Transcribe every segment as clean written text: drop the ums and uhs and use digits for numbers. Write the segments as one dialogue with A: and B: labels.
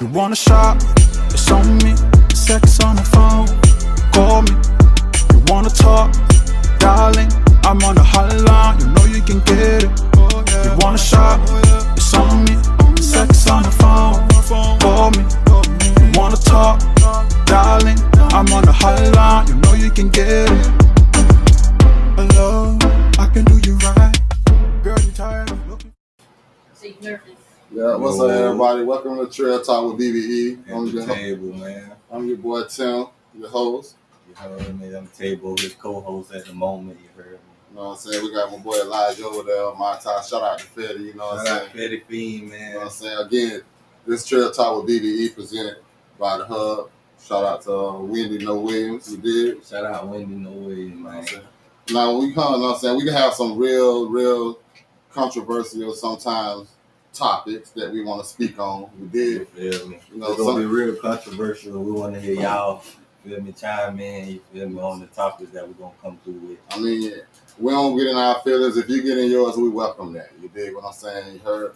A: You wanna shop? It's on me. Sex on the phone. Call me. You wanna talk? Darling, I'm on the hotline. You know you can get it. You wanna shop? It's on me. Sex on the phone. Call me. You wanna talk? Darling, I'm on the hotline. You know you can get it. Hello, I can do you right. Girl, you tired of looking?
B: So you nervous?
C: Yeah, what's up, everybody? Welcome to Trill Talk with BBE.
D: On the table, man.
C: I'm your boy Tim, your host.
D: You heard me. I'm Table, his co-host at the moment. You heard me.
C: You know what I'm saying? We got my boy Elijah over there on my time. Shout out to Fetty, you know what I'm saying?
D: Fetty Fiend, man.
C: You know what I'm saying? Again, this Trill Talk with BBE presented by the Hub. Shout out to Wendy No Williams, you did.
D: Shout out Wendy No Williams, man.
C: Now, when we come, you know what I'm saying? We can have some real controversial sometimes topics that we want to speak on. We did.
D: You feel me?
C: You know,
D: it's going to be real controversial. We want to hear y'all, feel me, chime in, you feel me, on the topics that we're going to come through with.
C: I mean, we don't get in our feelings. If you get in yours, we welcome that. You dig what I'm saying? You heard?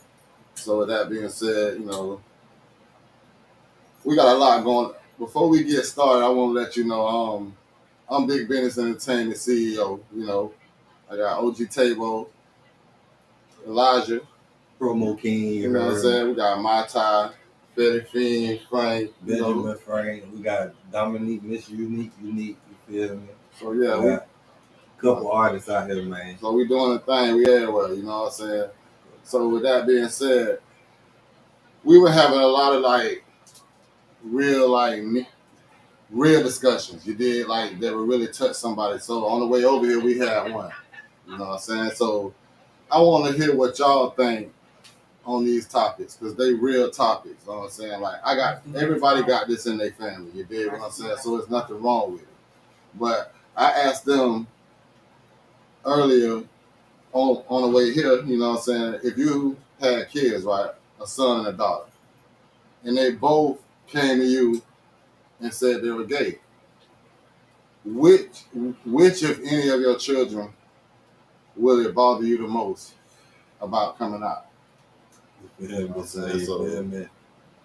C: So with that being said, you know, we got a lot going. Before we get started, I want to let you know, I'm Big Business Entertainment CEO. You know, I got OG Table, Elijah,
D: Promo King,
C: you know what I'm saying? We got My Ty, Fetty Fiend, Frank,
D: Benjamin Frank. We got Dominique, Miss Unique, you feel me?
C: So yeah,
D: we got a couple artists out here, man.
C: So we doing the thing. We everywhere, you know what I'm saying? So with that being said, we were having a lot of real discussions. You did that would really touch somebody. So on the way over here, we had one. You know what I'm saying? So I want to hear what y'all think on these topics, because they real topics. You know what I'm saying? Everybody got this in their family. You did what I'm saying? So there's nothing wrong with it. But I asked them earlier on the way here, you know what I'm saying, if you had kids, right, a son and a daughter, and they both came to you and said they were gay, which if any of your children will it bother you the most about coming out?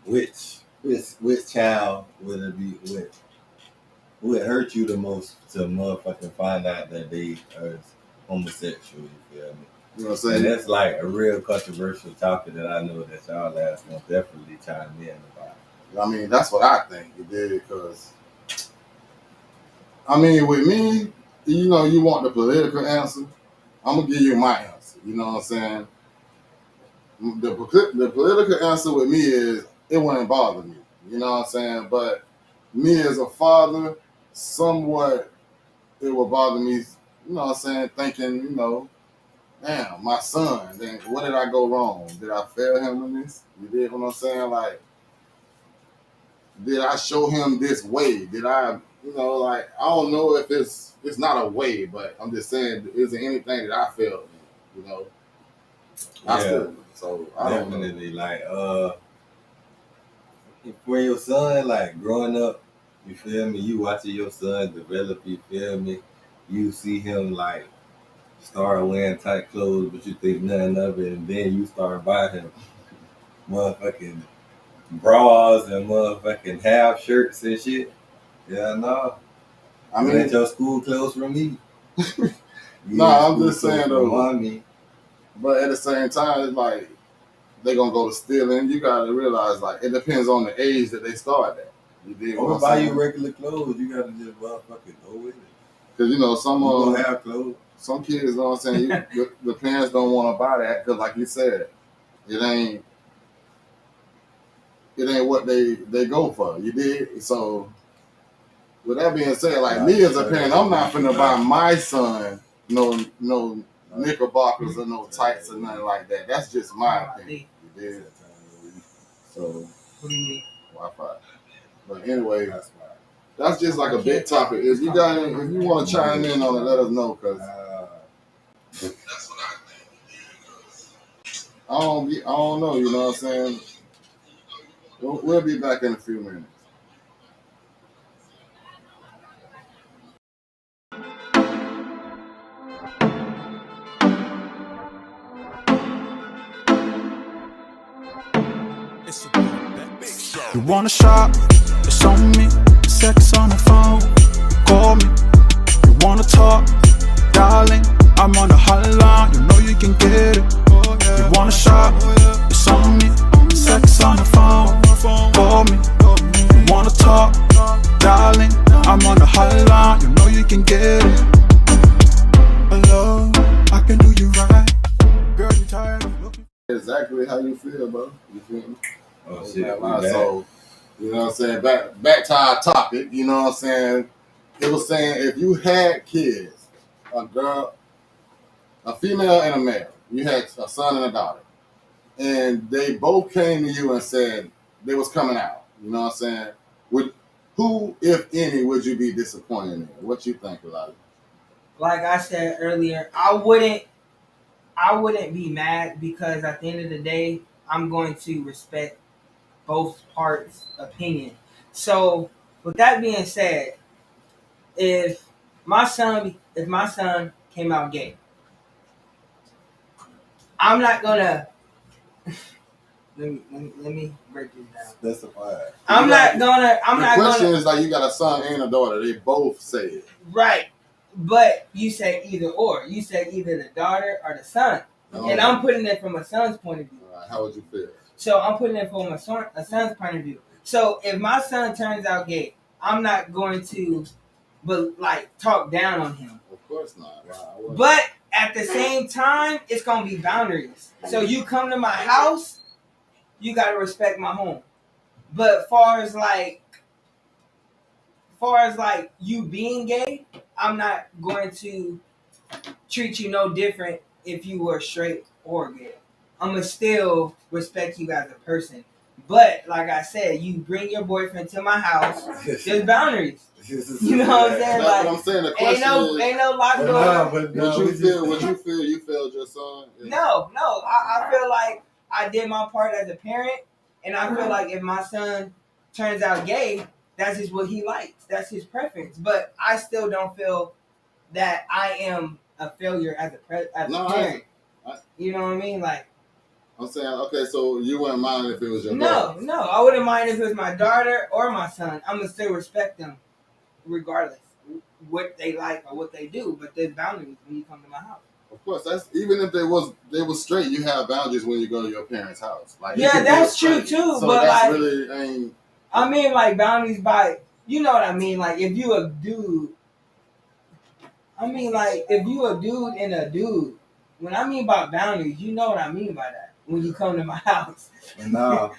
D: Which child would it be would hurt you the most to motherfucking find out that they are homosexual? You feel me?
C: You know what I'm saying?
D: And that's like a real controversial topic that I know that y'all ass gonna definitely chime in about.
C: I mean, that's what I think you did, because I mean, with me, you know, you want the political answer. I'm gonna give you my answer. You know what I'm saying? The political answer with me is it wouldn't bother me. You know what I'm saying? But me as a father, somewhat it would bother me. You know what I'm saying? Thinking, you know, damn, my son. Then what did I go wrong? Did I fail him in this? You did what I'm saying? Did I show him this way? Did I, you know, I don't know if it's not a way, but I'm just saying, is there anything that I failed in, you know? So I
D: definitely for your son, growing up, you feel me, you watching your son develop, you feel me, you see him start wearing tight clothes, but you think nothing of it, and then you start buying him motherfucking bras and motherfucking half shirts and shit. Yeah, no. I mean, ain't your school clothes from me.
C: I'm just saying though. But at the same time, it's they're gonna go to stealing. You gotta realize it depends on the age that they start at. You dig what I'm
D: buy
C: saying?
D: you regular clothes, you gotta just motherfucking go with it.
C: Because you know some
D: have clothes.
C: Some kids, you know what I'm saying, the parents don't want to buy that because, like you said, it ain't what they go for. You dig? So with that being said, me as a parent, I'm not finna buy my son no knickerbockers or no tights or nothing like that. That's just my opinion. You dig? So
B: what do you mean?
C: Wi-Fi. But anyway, that's just a big topic. If you want to chime in on it, let us know, because that's what I think. I don't know. You know what I'm saying? We'll be back in a few minutes.
A: It's a big show. You want a shot? It's on me. Sex on the phone. Call me. You wanna talk? Darling, I'm on the hotline. You know you can get it. You want a shot? It's on me. Sex on the phone. Call me. You wanna talk? Darling, I'm on the hotline. You know you can get it. Hello, I can do you right. Girl, you tired of looking?
C: Exactly how you feel, bro. You feel me?
D: Oh shit.
C: So, you know what I'm saying? Back to our topic, you know what I'm saying? It was saying if you had kids, a girl, a female and a male, you had a son and a daughter, and they both came to you and said they was coming out, you know what I'm saying? Who, if any, would you be disappointed in? What you think, Elijah?
E: Like I said earlier, I wouldn't be mad because at the end of the day, I'm going to respect both parts' opinion. So, with that being said, if my son came out gay, I'm not gonna. Let me break this down.
D: Specify.
C: The question is like you got a son and a daughter. They both say it.
E: Right, but you say either or. You say either the daughter or the son, and I'm putting it from a son's point of view.
C: How would you feel?
E: So I'm putting it from a son's point of view. So if my son turns out gay, I'm not going to, talk down on him.
C: Of course not. Wow.
E: But at the same time, it's gonna be boundaries. So you come to my house, you gotta respect my home. But far as you being gay, I'm not going to treat you no different if you were straight or gay. I'm gonna still respect you as a person. But like I said, you bring your boyfriend to my house. There's boundaries. You know what I'm saying?
C: That's what I'm saying. The question
E: ain't no lock going on.
C: Would you feel you failed your son?
E: No. I feel like I did my part as a parent, and I feel like if my son turns out gay, that's just what he likes. That's his preference. But I still don't feel that I am a failure as a parent. You know what I mean? Like,
C: I'm saying, okay, so you wouldn't mind if it was your
E: daughter? No, I wouldn't mind if it was my daughter or my son. I'm gonna still respect them, regardless what they like or what they do. But there's boundaries when you come to my house.
C: Of course, that's even if they was straight. You have boundaries when you go to your parents' house. Like,
E: yeah, that's true too.
C: So
E: but
C: that's
E: like,
C: really ain't.
E: I mean, like boundaries by, you know what I mean? Like if you a dude. I mean, like if you a dude and a dude. When I mean by boundaries, you know what I mean by that. When you come to my house.
D: No,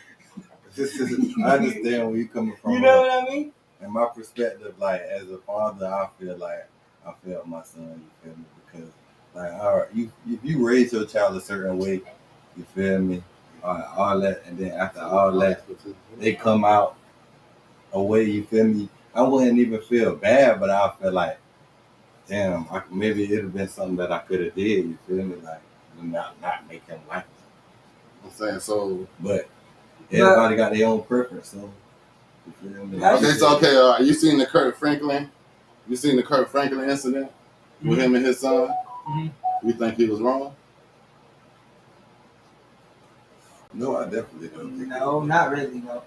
D: I understand where you're coming from.
E: You know what I mean?
D: In my perspective, like as a father, I feel like I failed my son. You feel me? Because like, all right, if you raise your child a certain way, you feel me? All that, and then after all that, they come out a way. You feel me? I wouldn't even feel bad, but I feel like, damn, maybe it'd have been something that I could have did. You feel me? Like not make him like it.
C: I'm saying so,
D: but everybody got their own preference. So you feel me?
C: Okay, so okay, you seen the Kurt Franklin? You seen the Kurt Franklin incident with him and his son?
E: Mm-hmm.
C: You think he was wrong?
D: No, I definitely don't think.
E: No, not really, no.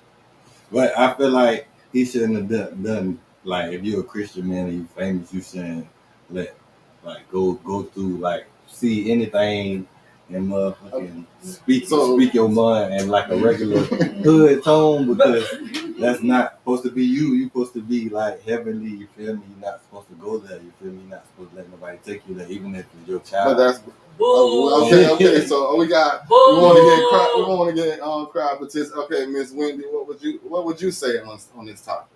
D: But I feel like he shouldn't have done like if you're a Christian man and you famous, you shouldn't let go through see anything and motherfucking speak your mind in like a regular hood tone, because that's not supposed to be you. You're supposed to be like heavenly, you feel me? You're not supposed to go there, you feel me? You're not supposed to let nobody take you there, even if it's your child.
C: But that's okay. So we want to get crowd participation. Okay, Miss Wendy, what would you say on this topic?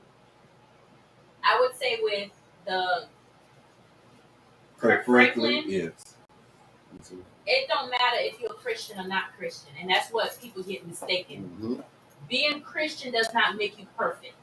B: I would say with the
D: Kurt Franklin, yes.
B: It don't matter if you're Christian or not Christian, and that's what people get mistaken.
C: Mm-hmm.
B: Being Christian does not make you perfect.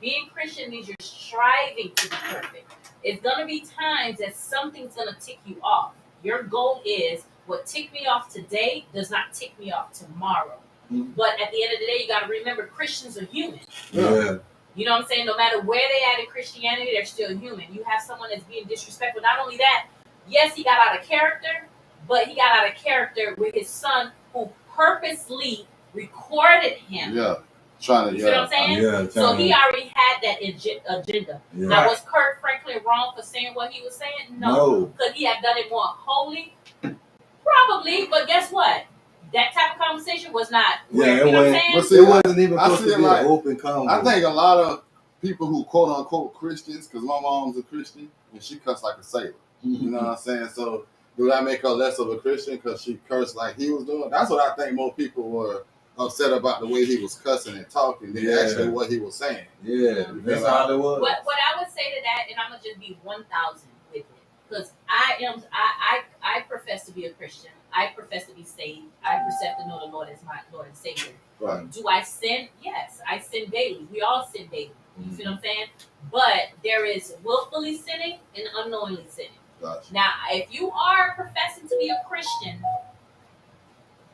B: Being Christian means you're striving to be perfect. It's gonna be times that something's gonna tick you off. Your goal is what ticked me off today does not tick me off tomorrow. Mm-hmm. But at the end of the day, you got to remember Christians are human.
C: Yeah.
B: You know what I'm saying? No matter where they at in Christianity, they're still human. You have someone that's being disrespectful. Not only that, yes, he got out of character, but he got out of character with his son who purposely recorded him
C: trying to,
B: You see what I'm saying?
D: Yeah,
B: so he already had that agenda.
D: Yeah.
B: Now, was Kirk Franklin wrong for saying what he was saying? No. Could he have done it more holy? Probably, but guess what? That type of conversation was not.
D: Yeah,
B: you know what I'm saying?
C: But see,
D: it wasn't even
C: I
D: supposed
C: see
D: to
C: it
D: be
C: like
D: an open convo.
C: I think a lot of people who quote unquote Christians, because my mom's a Christian and she cussed like a sailor. You know what I'm saying? So do that make her less of a Christian because she cursed like he was doing? That's what I think more people were upset about, the way he was cussing and talking than actually what he was saying.
D: Yeah, that's all it was.
B: What I would say to that, and I'm gonna just be 1,000 with it, because I profess to be a Christian. I profess to be saved. I profess to know the Lord as my Lord and Savior.
C: Right.
B: Do I sin? Yes, I sin daily. We all sin daily. You see what I'm saying? But there is willfully sinning and unknowingly sinning.
C: Gotcha.
B: Now, if you are professing to be a Christian,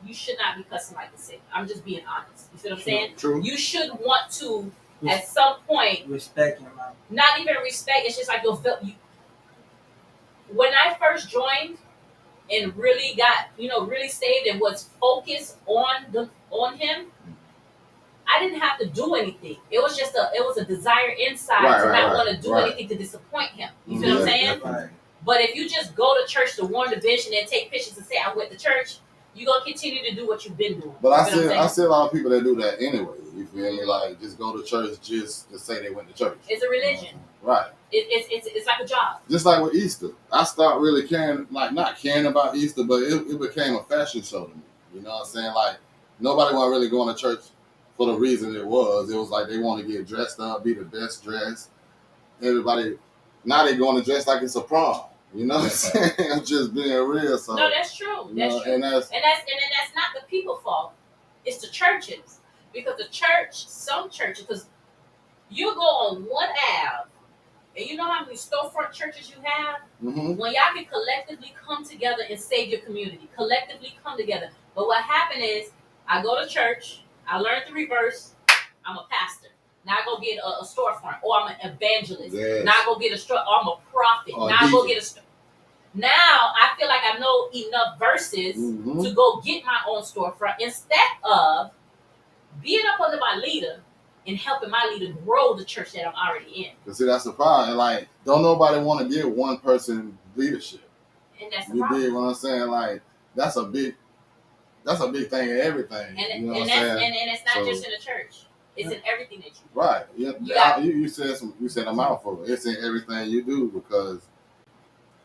B: you should not be cussing like a sailor. I'm just being honest. You see what I'm saying?
C: True.
B: You should want to, at some point,
E: respect him.
B: not even respect. It's just like you'll feel. When I first joined and really got, really saved and was focused on him, I didn't have to do anything. It was just a desire inside to not want to do anything to disappoint him. You see what I'm saying?
E: Right.
B: But if you just go to church to warn the bitch and then take pictures and say I went to church, you're gonna continue to do what you've been doing.
C: But I see a lot of people that do that anyway. You feel me? Like just go to church just to say they went to church.
B: It's a religion.
C: Right.
B: It's like a job.
C: Just like with Easter, I stopped really caring, like not caring about Easter, but it became a fashion show to me. You know what I'm saying? Like nobody was really going to church for the reason it was. It was like they want to get dressed up, be the best dressed. Everybody, now they going to dress like it's a prom. You know what I'm saying? I'm just being real. So
B: no, that's true. That's true. And that's not the people's fault. It's the churches. Because some churches, because you go on one Ave, and you know how many storefront churches you have?
C: Mm-hmm.
B: When y'all can collectively come together and save your community, collectively come together. But what happened is, I go to church, I learned the reverse, I'm a pastor. Now I go get a storefront, or I'm an evangelist.
C: Yes.
B: Now I go get or I'm a prophet.
C: Or
B: now I go get a Now I feel like I know enough verses to go get my own storefront instead of being up under my leader and helping my leader grow the church that I'm already in.
C: Because see, that's the problem. Like, don't nobody want to give one person leadership.
B: And that's the
C: You
B: problem.
C: dig what I'm saying? Like, that's a big thing in everything.
B: And,
C: you know
B: and,
C: what I'm saying?
B: and it's not just in the church. It's in everything that you do.
C: Right. Yeah. You said a mouthful. It's in everything you do, because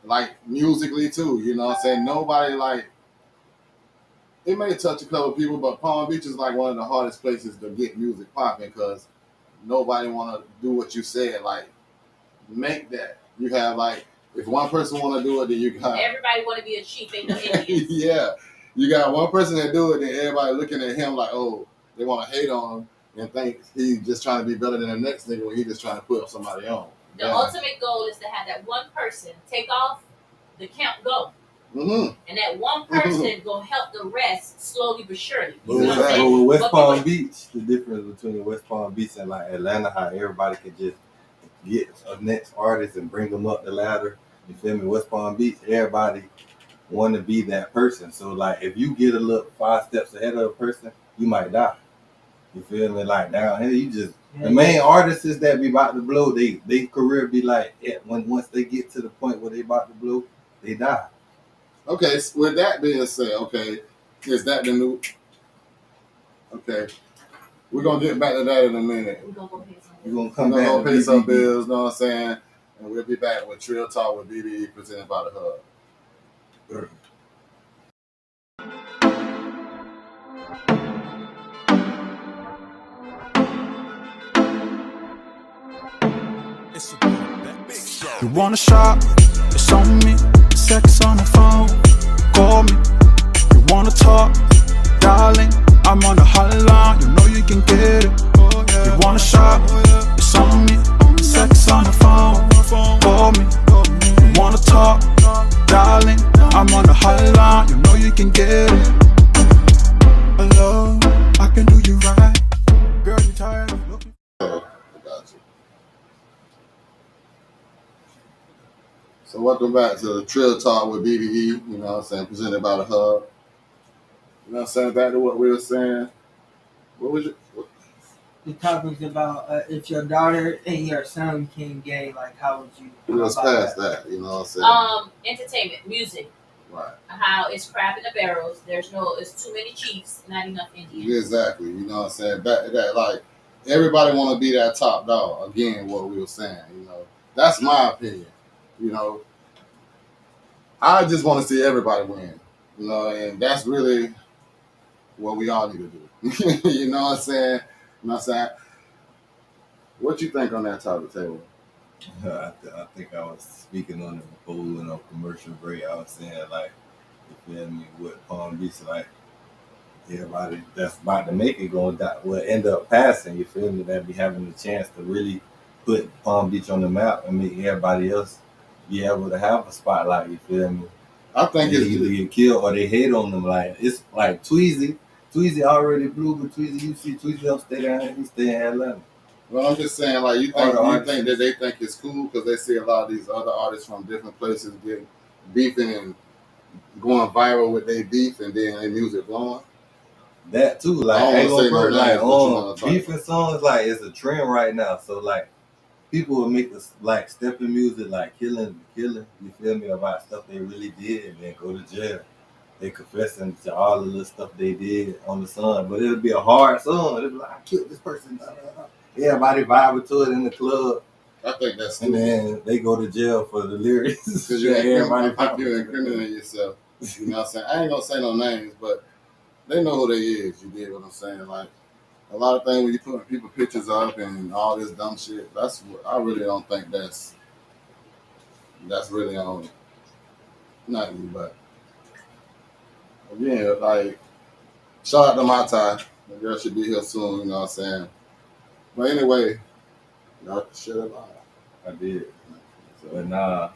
C: like musically too, you know what I'm saying? Nobody, like, it may touch a couple of people, but Palm Beach is like one of the hardest places to get music popping, because nobody want to do what you said. Like, make that. You have, like, if one person want to do it, then you got
B: everybody want to be a chief, ain't no Indians.
C: yeah, you got one person that do it, then everybody looking at him like, oh, they want to hate on him and think he's just trying to be better than the next nigga when he just trying to put somebody on.
B: The ultimate goal is to have that one person take off, the count go.
C: Mm-hmm.
B: And that one person go help the rest slowly but surely.
D: But with West Palm Beach, the difference between West Palm Beach and like Atlanta, how everybody can just get a next artist and bring them up the ladder. You feel me? West Palm Beach, everybody want to be that person. So like, if you get a little 5 steps ahead of a person, you might die. You feel me? Like down here, you just the main artists that be about to blow, they career be like once they get to the point where they about to blow, they die.
C: Okay, so with that being said, okay, is that the new? Okay, we're gonna get back to that in a minute.
B: We're gonna go pay some bills.
D: We're gonna come back
C: We're
D: and
C: gonna pay some bills, know what I'm saying? And we'll be back with Trill Talk with BBE presented by the Hub.
A: You wanna shop? It's on me. Sex on the phone. Call me. You wanna talk? Darling, I'm on the hotline. You know you can get it. You wanna shop? It's on me. Sex on the phone. Call me. You wanna talk? Darling, I'm on the hotline. You know you can get it. Hello, I can do you right. Girl, you tired of looking?
C: So welcome back to the Trill Talk with BBE, you know what I'm saying, presented by the Hub. You know what I'm saying, back to what we were saying. What was it?
E: the topic's about if your daughter and your son became gay, like how would you?
C: We was
E: about
C: past that, you know what I'm saying?
B: Entertainment, music.
C: Right.
B: How it's crap in the barrels. It's too many chiefs, not enough Indians.
C: Exactly. You know what I'm saying? That like everybody want to be that top dog. Again, what we were saying. You know, that's my opinion. You know, I just want to see everybody win. You know, and that's really what we all need to do. You know what I'm saying? You know what I'm saying? What you think on that topic, table?
D: I think I was speaking on it before we went on commercial break. I was saying like, you feel me, with Palm Beach, like everybody that's about to make it will end up passing. You feel me? That be having the chance to really put Palm Beach on the map and make everybody else be able to have a spotlight. You feel me?
C: I think
D: they
C: it's
D: either get killed or they hate on them. Like it's like Tweezy. Tweezy already blew, but Tweezy, you see Tweezy don't stay down here. He stay in Atlanta.
C: Well, I'm just saying, like, you think that they think it's cool because they see a lot of these other artists from different places getting beefing and going viral with their beef, and then their music blowing.
D: That too, like
C: I
D: ain't
C: don't
D: gonna
C: say
D: like beefing songs, like it's a trend right now. So like people will make us like stepping music, like killing. You feel me, about stuff they really did, and then go to jail. They confessing to all the little stuff they did on the song, but it'll be a hard song. It'll be like, I killed this person. Everybody vibing to it in the club.
C: I think that's stupid.
D: And then they go to jail for the lyrics.
C: Because you're incriminating yourself. You know what I'm saying? I ain't gonna say no names, but they know who they is. You get what I'm saying? Like a lot of things when you put people pictures up and all this dumb shit. That's what I really don't think that's really on nothing. But again, like shout out to my tie. The girl should be here soon. You know what I'm saying? But anyway, y'all shit alive.
D: I did. But nah,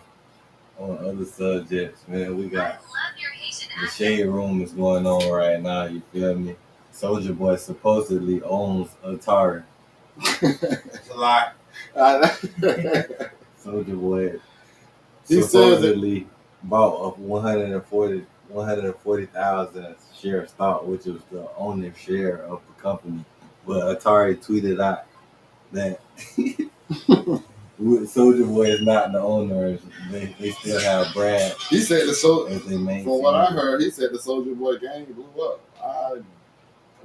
D: on other subjects, man, we got the shade room is going on right now. You feel me? Soulja Boy supposedly owns Atari.
C: It's a lot.
D: Soulja Boy supposedly bought a 140,000 share of stock, which was the owner share of the company. But Atari tweeted out that Soulja Boy is not the owner. They still have Brad.
C: He said
D: as their main
C: from what I heard, he said the Soulja Boy gang blew up.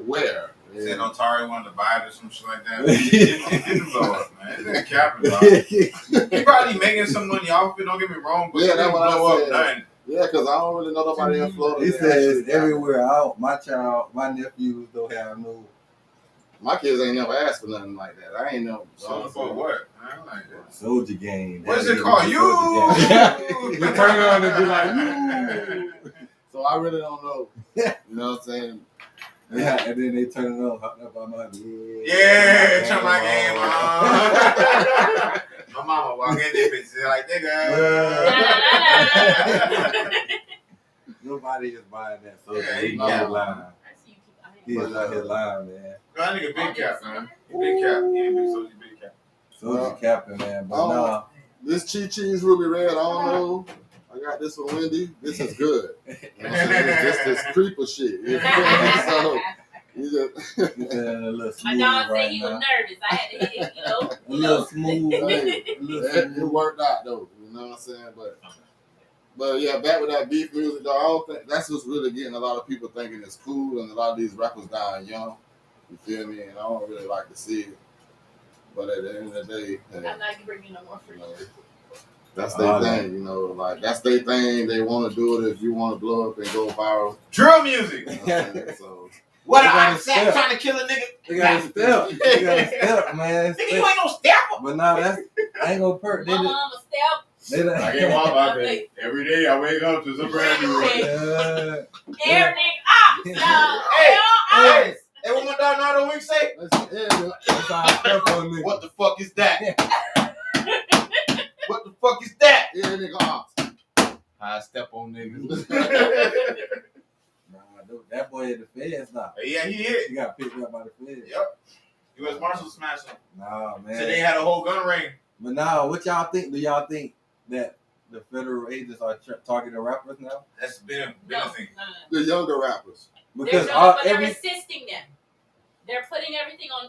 C: Where?
F: He said Atari wanted to buy it or some shit like that. It didn't blow up, man. It didn't capitalize. He probably making some money off it, don't get me wrong, but
C: yeah,
F: it didn't blow up nothing.
C: Yeah, because I don't really know nobody in Florida.
D: He says everywhere out. My nephews don't have no.
C: My kids ain't never asked for nothing like that. I ain't know.
F: So for what? I don't like that.
D: Soulja Gang.
F: What is it called? You
C: turn around and be like, you. So I really don't know. You know what I'm saying?
D: Yeah, and then they turn it on, hopped up on my
F: yeah, turn my game on. My mama walk in there, bitch, like, nigga.
D: Nobody is buying that. So
F: Yeah,
D: he's not lying. He is out here lying, man.
F: That nigga big cap, man. He big cap. He ain't big Soulja big cap.
D: Soulja capping, man. But nah.
C: This Cheese Ruby Red, I don't know. I got this from Wendy. This is good. You know what I'm saying? This creeper shit. You know? So you just
B: my dog said he was nervous. I had to hit it, you know.
D: A little smooth.
C: It worked out though. You know what I'm saying? But yeah, back with that beef music though, I don't think that's what's really getting a lot of people thinking it's cool, and a lot of these rappers dying young. You feel me? And I don't really like to see it. But at the end of the day,
B: I'm not bringing no more for you.
C: That's their thing, you know, like that's their thing. They want to do it if you want to blow up and go viral.
F: Drill music.
C: You know so
F: what I'm trying to kill a nigga.
D: They got a step. They got a step, man.
F: Nigga, you ain't no stepper.
D: But nah, I ain't gonna perk.
B: My mama step.
F: I can't walk out there. Every day I wake up to some brand new
B: one. Everything up.
F: Hey, what my dog Nardo Week say?
C: What the fuck is that?
F: What the fuck is that?
C: Yeah, nigga ops.
F: I step on niggas.
D: That boy at the feds now.
F: Yeah, he is.
D: He got picked up by the feds.
F: Yep. U.S. Marshals smashed him.
D: Nah, man.
F: So they had a whole gun range.
D: But now, what y'all think? Do y'all think that the federal agents are targeting rappers now?
F: That's been a thing.
C: The younger rappers.
B: Because they're assisting them. They're putting everything on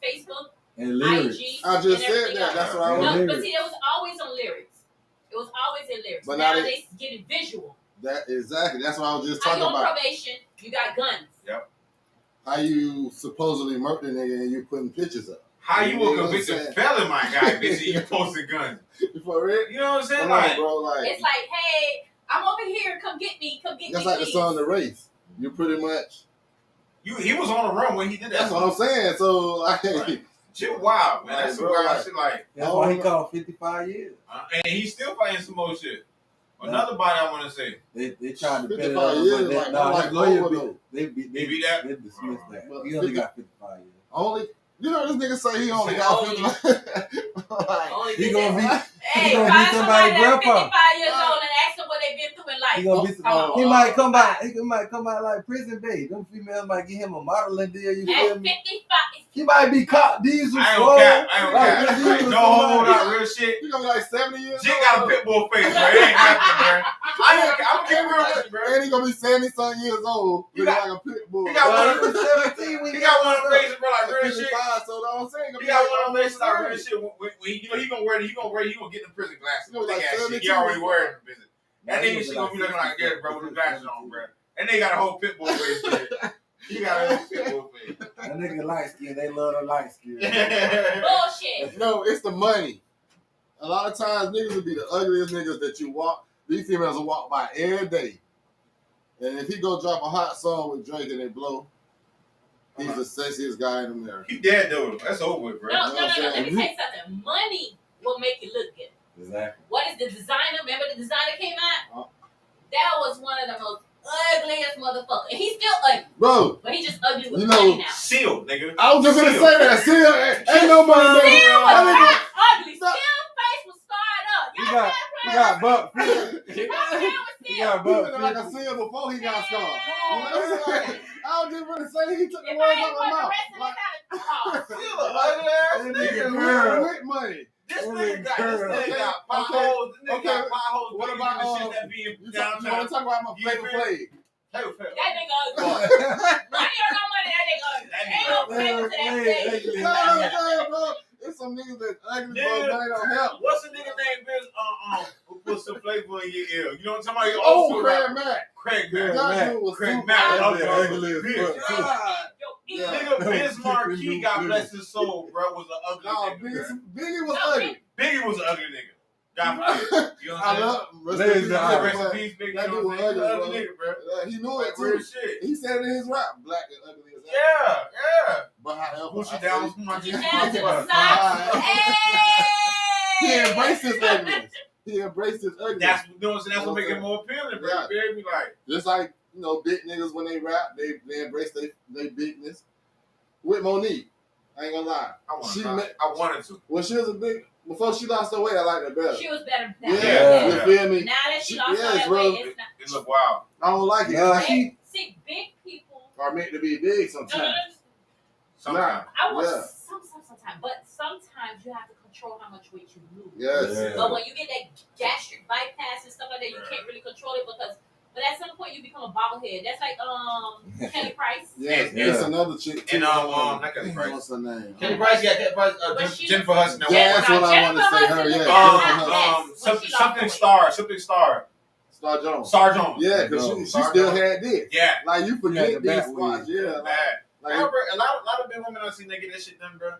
B: Facebook,
D: And lyrics.
B: IG.
C: I just
B: and
C: said
B: everything
C: that.
B: else.
C: That's what I was.
B: No,
D: lyrics.
B: but see, it was always on lyrics. It was always in lyrics.
C: But
B: now
C: now
B: they get it visual.
C: That exactly. That's what I was just
B: How
C: talking
B: you on
C: about.
B: probation? You got guns.
C: How you supposedly murdered nigga and you putting pictures up.
F: How you
C: You
F: a
C: know what I'm
F: convicted
C: saying?
F: felon, my guy, bitch, and you posted guns?
C: For real?
F: You know what I'm saying?
C: Come on,
F: Like,
C: bro. Like
B: It's like, hey, I'm over here. Come get me. Come get
C: that's
B: me.
C: like the
B: please.
C: song "The Race." You pretty much.
F: he was on the run when he did that.
C: That's what I'm saying. So like,
F: Right. Shit wild, man.
C: Like,
F: That's some
C: bro,
F: wild
C: like-
F: shit. Like,
D: That's why he called 55 years.
F: and he's still fighting some more shit. Another body I want to say.
D: They tried to put it
C: 55
D: on,
C: years,
D: but
C: like,
D: nah,
C: like
D: his lawyer
C: over
D: beat,
C: though.
D: they
F: beat that?
D: They dismissed that.
C: But
D: He only
C: 50
D: got 55 years.
C: only. You know this nigga say he only
B: He
C: got
B: only-
C: 50. Like,
B: Only
D: He
B: did
D: gonna
B: that.
D: be.
B: Hey,
D: gonna
B: find
D: be
B: somebody
D: somebody's
B: that's
D: grandpa.
B: 55 years old and ask them what they've been through in life.
D: He gonna be.
B: Come on.
D: He might come back. He might come out like prison day. Them females might get him a modeling deal. You feel
B: At
D: me?
B: 55,
D: He might be caught diesel.
F: I
D: swole.
F: don't cap. I don't
D: Like,
F: cap.
D: Vin
F: Like,
D: Diesel
F: no hold
D: somebody.
F: on, real shit.
C: he gonna be like 70 years
F: Jig
C: old.
F: got a pit bull face, bro. It ain't happening, bro. I'm getting real with you, bro.
C: And he gonna be 70-something years old.
F: You
C: Looking
F: got-
C: like a pit bull.
F: he got
D: Well,
F: one
D: he was 17 when
F: He got one of them faces, bro, like real shit.
C: 55, so I'm saying
F: He got one of them faces, like real shit. When you know he gonna get the prison glasses.
C: You know,
F: Big
C: like
F: ass shit. He
C: 72.
F: already wearing them, business. That
D: He
F: nigga
D: was
F: shit gonna be looking like this, bro, with the glasses
D: 52.
F: on, bro. And they got a whole pit bull face. Shit. He got a whole pit bull face.
D: That nigga light skin. They love the light skin.
B: bullshit.
C: No, it's the money. A lot of times niggas will be the ugliest niggas that you walk. These females will walk by every day. And if he go drop a hot song with Drake and they blow, he's the sexiest guy in America.
F: He dead though. That's over with, bro.
B: No.
C: You know what I'm
B: Let me
C: saying?
B: tell you something. Money will make you look good.
D: Exactly.
B: What is the designer? Remember the designer came out? That was one of the most ugliest motherfuckers. And he's still ugly,
C: Bro,
B: but he's just ugly with
C: You know-
B: money now.
F: Seal, nigga.
C: I was just gonna
F: Seal.
C: say that. See, ain't nobody
B: Still
C: there.
B: was
C: That
B: not ugly.
C: Stop.
B: Still face was scarred up.
D: He
B: Y'all
D: got. He got buck.
C: nigga-
B: He
D: He got
C: He
D: buck.
C: been like a seal before he got scarred. You know what I'm saying? I was just gonna say he took the
B: If
C: words
B: I ain't
C: out of my
B: put the
C: mouth.
B: rest of
C: Like,
B: this out,
F: Seal, ugly ass
C: nigga,
F: nigga,
C: girl,
F: bro.
C: with money.
F: This
D: That
F: nigga got
C: Okay.
F: potholes. This nigga got
C: Okay.
F: potholes.
C: What
F: bigger
C: about,
F: than the shit that be
C: You want
F: downtown?
C: to talk about my
F: You
C: Flavor
F: feel-
C: Flav?
F: Hey,
B: that nigga ugly. Money or no money, that nigga ugly.
F: That
B: Ain't no flavor to that
D: Flav,
B: thing.
C: No, no, bro. It's some niggas that's ugly, bro.
F: Nigga.
C: Money don't help.
F: What's the nigga name? Is who put some flavor in your ear? You know what I'm talking about?
C: Oh,
F: Old
C: Craig
F: school
C: Mack.
F: Craig
D: Yeah.
F: Mack.
C: That dude was
F: Craig
C: super
F: Mack.
C: ugly.
D: Ugly as
F: Bitch.
D: fuck.
C: God.
B: Yo,
C: Yeah.
F: Nigga, Biz Markie, God bless his soul, bro, was an ugly
C: No,
F: nigga. bro.
C: Biggie was
B: No,
C: ugly.
F: Biggie was an ugly nigga. God bless him. You know what
C: I
F: I'm saying?
C: love rest
D: Ladies
C: in
D: and
C: peace,
D: gentlemen,
F: Rest in
C: but
F: peace, Biggie.
C: that
F: You know
C: dude
F: what I'm saying? He
C: was
F: was an
C: ugly,
F: ugly nigga, bro.
C: he knew it
F: Like real
C: too.
F: shit.
C: He said it in his rap, black and ugly as hell.
F: Yeah, yeah.
C: But however,
F: Gucci down with my
B: You
F: jeans.
B: down to the
C: Alright.
B: side.
C: He
B: Hey!
C: embraced his ugliness. He embraced his ugliness.
F: That's you know what I'm saying. That's what make it more appealing, bro.
C: Yeah.
F: You feel me? Like,
C: Just like, you know, big niggas when they rap, they embrace their bigness. With Monique, I ain't gonna lie.
F: I wanted
C: She
F: to.
C: met-
F: I wanted to.
C: When she was a big, before she lost her weight, I liked her better.
B: She was better than
C: Yeah,
B: that.
C: you
F: Yeah.
C: feel me?
B: Now that she lost all
C: Yes,
B: that
C: bro.
B: weight, it's not.
F: It look wild.
C: I don't like it.
D: Nah,
C: Like,
D: she.
B: See, big people.
C: are meant to be big
B: No, no,
C: sometimes.
B: no.
F: Sometimes.
B: I want
C: Yeah.
B: sometimes, but sometimes you have to control how much weight you lose.
C: Yes.
D: Yeah.
B: But when you get that gastric bypass and stuff like that, you can't really control it because. But at some point, you become a bobblehead. That's like Kelly Price.
C: Yes.
F: Yeah.
C: It's another chick too.
F: And, not Kelly Price.
C: What's her name?
F: Kelly Price, yeah, Kelly Price.
B: But she-
F: Jennifer Hudson. that
C: Yeah,
F: one.
C: that's what I wanted to say. Her,
B: Jennifer
C: yeah.
B: Hudson
C: Jennifer
B: was
C: Hudson.
B: When
F: something
B: she lost
F: something
B: weight.
F: star, something star.
C: Star Jones.
F: Star Jones.
C: Yeah, because she
F: Star
C: still
F: Jones.
C: had this.
F: Yeah.
C: Like, you
D: Yeah,
C: forget
D: the
C: these
D: back
C: spots.
D: weave.
C: Yeah.
F: Bad.
C: Like,
F: A lot of big women I seen they get that shit done, bro.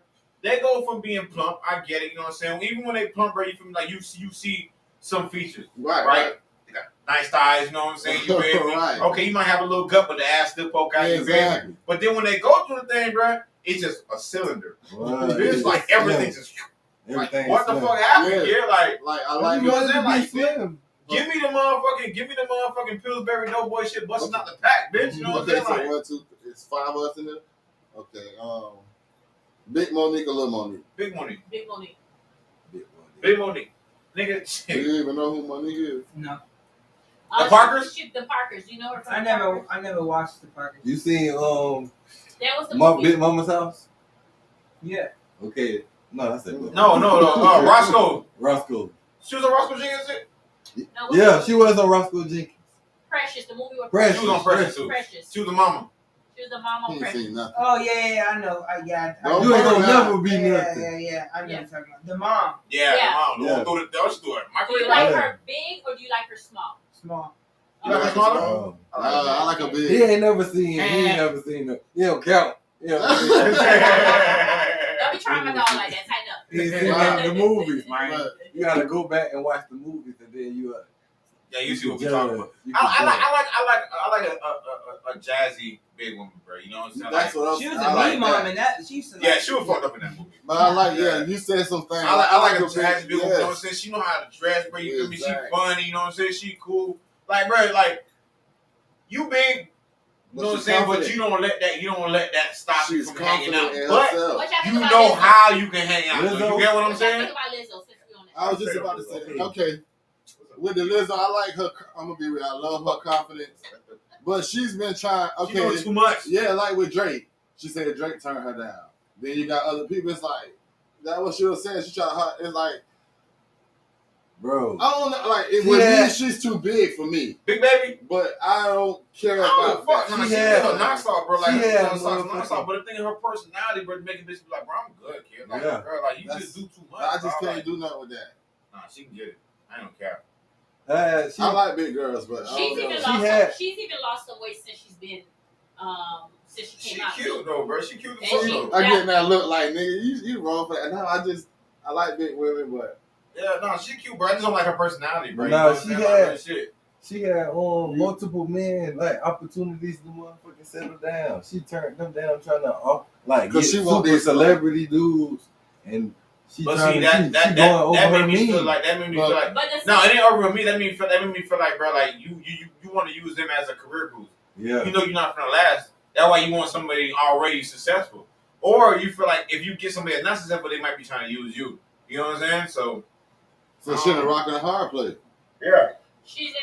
F: They go from being plump, I get it, you know what I'm saying? Even when they plump, bro, you feel me? Like you see some features,
C: right.
F: They got nice thighs, you know what I'm saying? You feel me?
C: Right.
F: Okay, you might have a little gut, but the ass still poke out. You feel me?
C: Exactly.
F: But then when they go through the thing, bro, it's just a cylinder. It's like everything's just like,
D: Everything.
F: what the fuck happened?
C: Yeah.
F: Yeah, like
C: Like, I
D: I
C: like
F: you know
C: it.
F: what I'm saying? Like,
D: slim.
F: give me the motherfucking Pillsbury Doughboy shit busting out the pack, bitch. You know what I'm
C: Okay,
F: saying?
C: so
F: Like,
C: 1, 2, it's 5 of us in there. Okay, Big Monique or Little Monique?
F: big money,
B: Big Monique.
F: big money, nigga.
C: Do
F: shit.
C: you even know who Monique is?
E: No,
F: The Parkers?
B: The Parkers. You know her from
E: I
B: the
E: never
B: Parkers?
E: watched the Parkers.
D: You seen
B: That was the movie.
D: Big Mama's house?
E: Yeah,
D: Okay. No, that's it.
F: No, Roscoe.
D: Roscoe.
F: She was on Roscoe Jenkins.
B: No, what's
D: Yeah,
B: the-
D: she was on Roscoe Jenkins.
B: Precious. The movie with
D: Precious.
F: She was on Precious too.
B: Precious.
F: She was the mama.
B: She was the mom
C: He
B: on
C: ain't
B: Precious.
C: seen nothing.
E: Oh yeah, I know. I
C: Don't
D: You ain't
C: worry
D: gonna
C: about
D: never be
E: yeah,
D: nothing.
E: yeah. I know what
B: Yeah.
E: you're talking about. The mom,
F: Yeah,
B: Yeah.
F: mom.
D: Yeah.
F: Throw it. Let's do it.
B: Do you
F: Microwave.
B: like
D: Yeah.
B: her big or do you like her small?
E: small.
F: You like
B: Okay.
F: her smaller?
D: Oh.
C: I like a big.
D: He ain't never seen. He ain't never seen her. He don't count. He don't
B: Don't be trying my dog like that. Tighten up.
D: He ain't seen that in the movies, man.
C: But
D: You gotta go back and watch the movies, and then you.
F: Yeah, you see what we
D: can
F: talking
D: judge.
F: about.
D: You can
F: I like a jazzy big woman, bro. You know what I'm saying?
C: that's what I'm
E: She was
C: I
E: a
C: like
E: mean mom
C: that.
E: in that. She used to
F: Yeah, she was fucked up in that movie.
C: But I like, you said some things.
F: I like a
C: big-
F: jazzy big woman. You know what I'm
C: yes.
F: saying? She know how to dress, bro. You feel me? She
C: Exactly.
F: funny. You know what I'm saying? She cool. Like, bro, like you big. You know what I'm
C: she's
F: saying? But
C: confident.
F: you don't let that stop you
C: She's
F: from hanging
C: confident
F: out.
C: in
F: But
C: herself.
B: What y'all think
F: you
B: about
F: know
B: Lizzo?
F: how you can hang out. So
D: Lizzo?
F: you get what I'm
B: What y'all
F: saying?
B: think about Lizzo since we on that?
C: I was just about to say that. Okay. With the Lizzo, I like her. I'm gonna be real. I love her confidence. But she's been trying.
F: She doing
C: Okay.
F: too much.
C: Yeah, like with Drake. She said Drake turned her down. Then you got other people. It's like, that what she was saying. She tried to, it's like,
D: Bro.
C: I don't know. Like,
D: Yeah.
C: me, she's too big for me.
F: Big baby.
C: But I don't care
F: I don't
C: about
F: fuck.
C: that.
F: Nah,
D: She
F: she
D: had-
F: had her knocks off, bro. Like,
D: she
F: she
D: had
F: had knocks
D: motherfucking-
F: off. But the thing of her personality, bro, making bitches be like, bro, I'm good, kid. Like,
D: Yeah.
F: girl, like, you
C: That's-
F: just do too much.
C: I just
F: bro.
C: can't do nothing with that.
F: Nah, she can get it. I don't care.
D: She,
C: I like big girls, but I
B: She's
C: don't
B: even
C: know.
B: lost. She's even lost some weight since she's been since she
F: She
B: came out.
F: cute though, bro. She cute as
B: And
F: fuck
B: she-
F: though.
C: I get that look like, nigga, you wrong for that. No, I like big women, but
F: Yeah, no, she cute, bro. I just don't like her personality, bro.
D: Nah,
F: You know what I'm
D: she
F: saying?
D: had-
F: Like, real shit.
D: she had multiple men like opportunities to motherfucking settle down. She turned them down trying to like get
C: 'Cause she want
D: super
C: these-
D: celebrity dudes, and she
F: But
D: trying
F: see,
D: to she
F: that
D: going over
F: made
D: her
F: me feel
D: means.
F: like that made me
C: But-
F: feel like.
B: But the
F: No, it ain't over with me. That made me feel like, bro, like you want to use them as a career boost.
D: Yeah,
F: You know you're not gonna last. That's why you want somebody already successful. Or you feel like if you get somebody that's not successful, they might be trying to use you. You know what I'm saying? So
C: she in a rock and a hard place.
F: yeah.
B: she's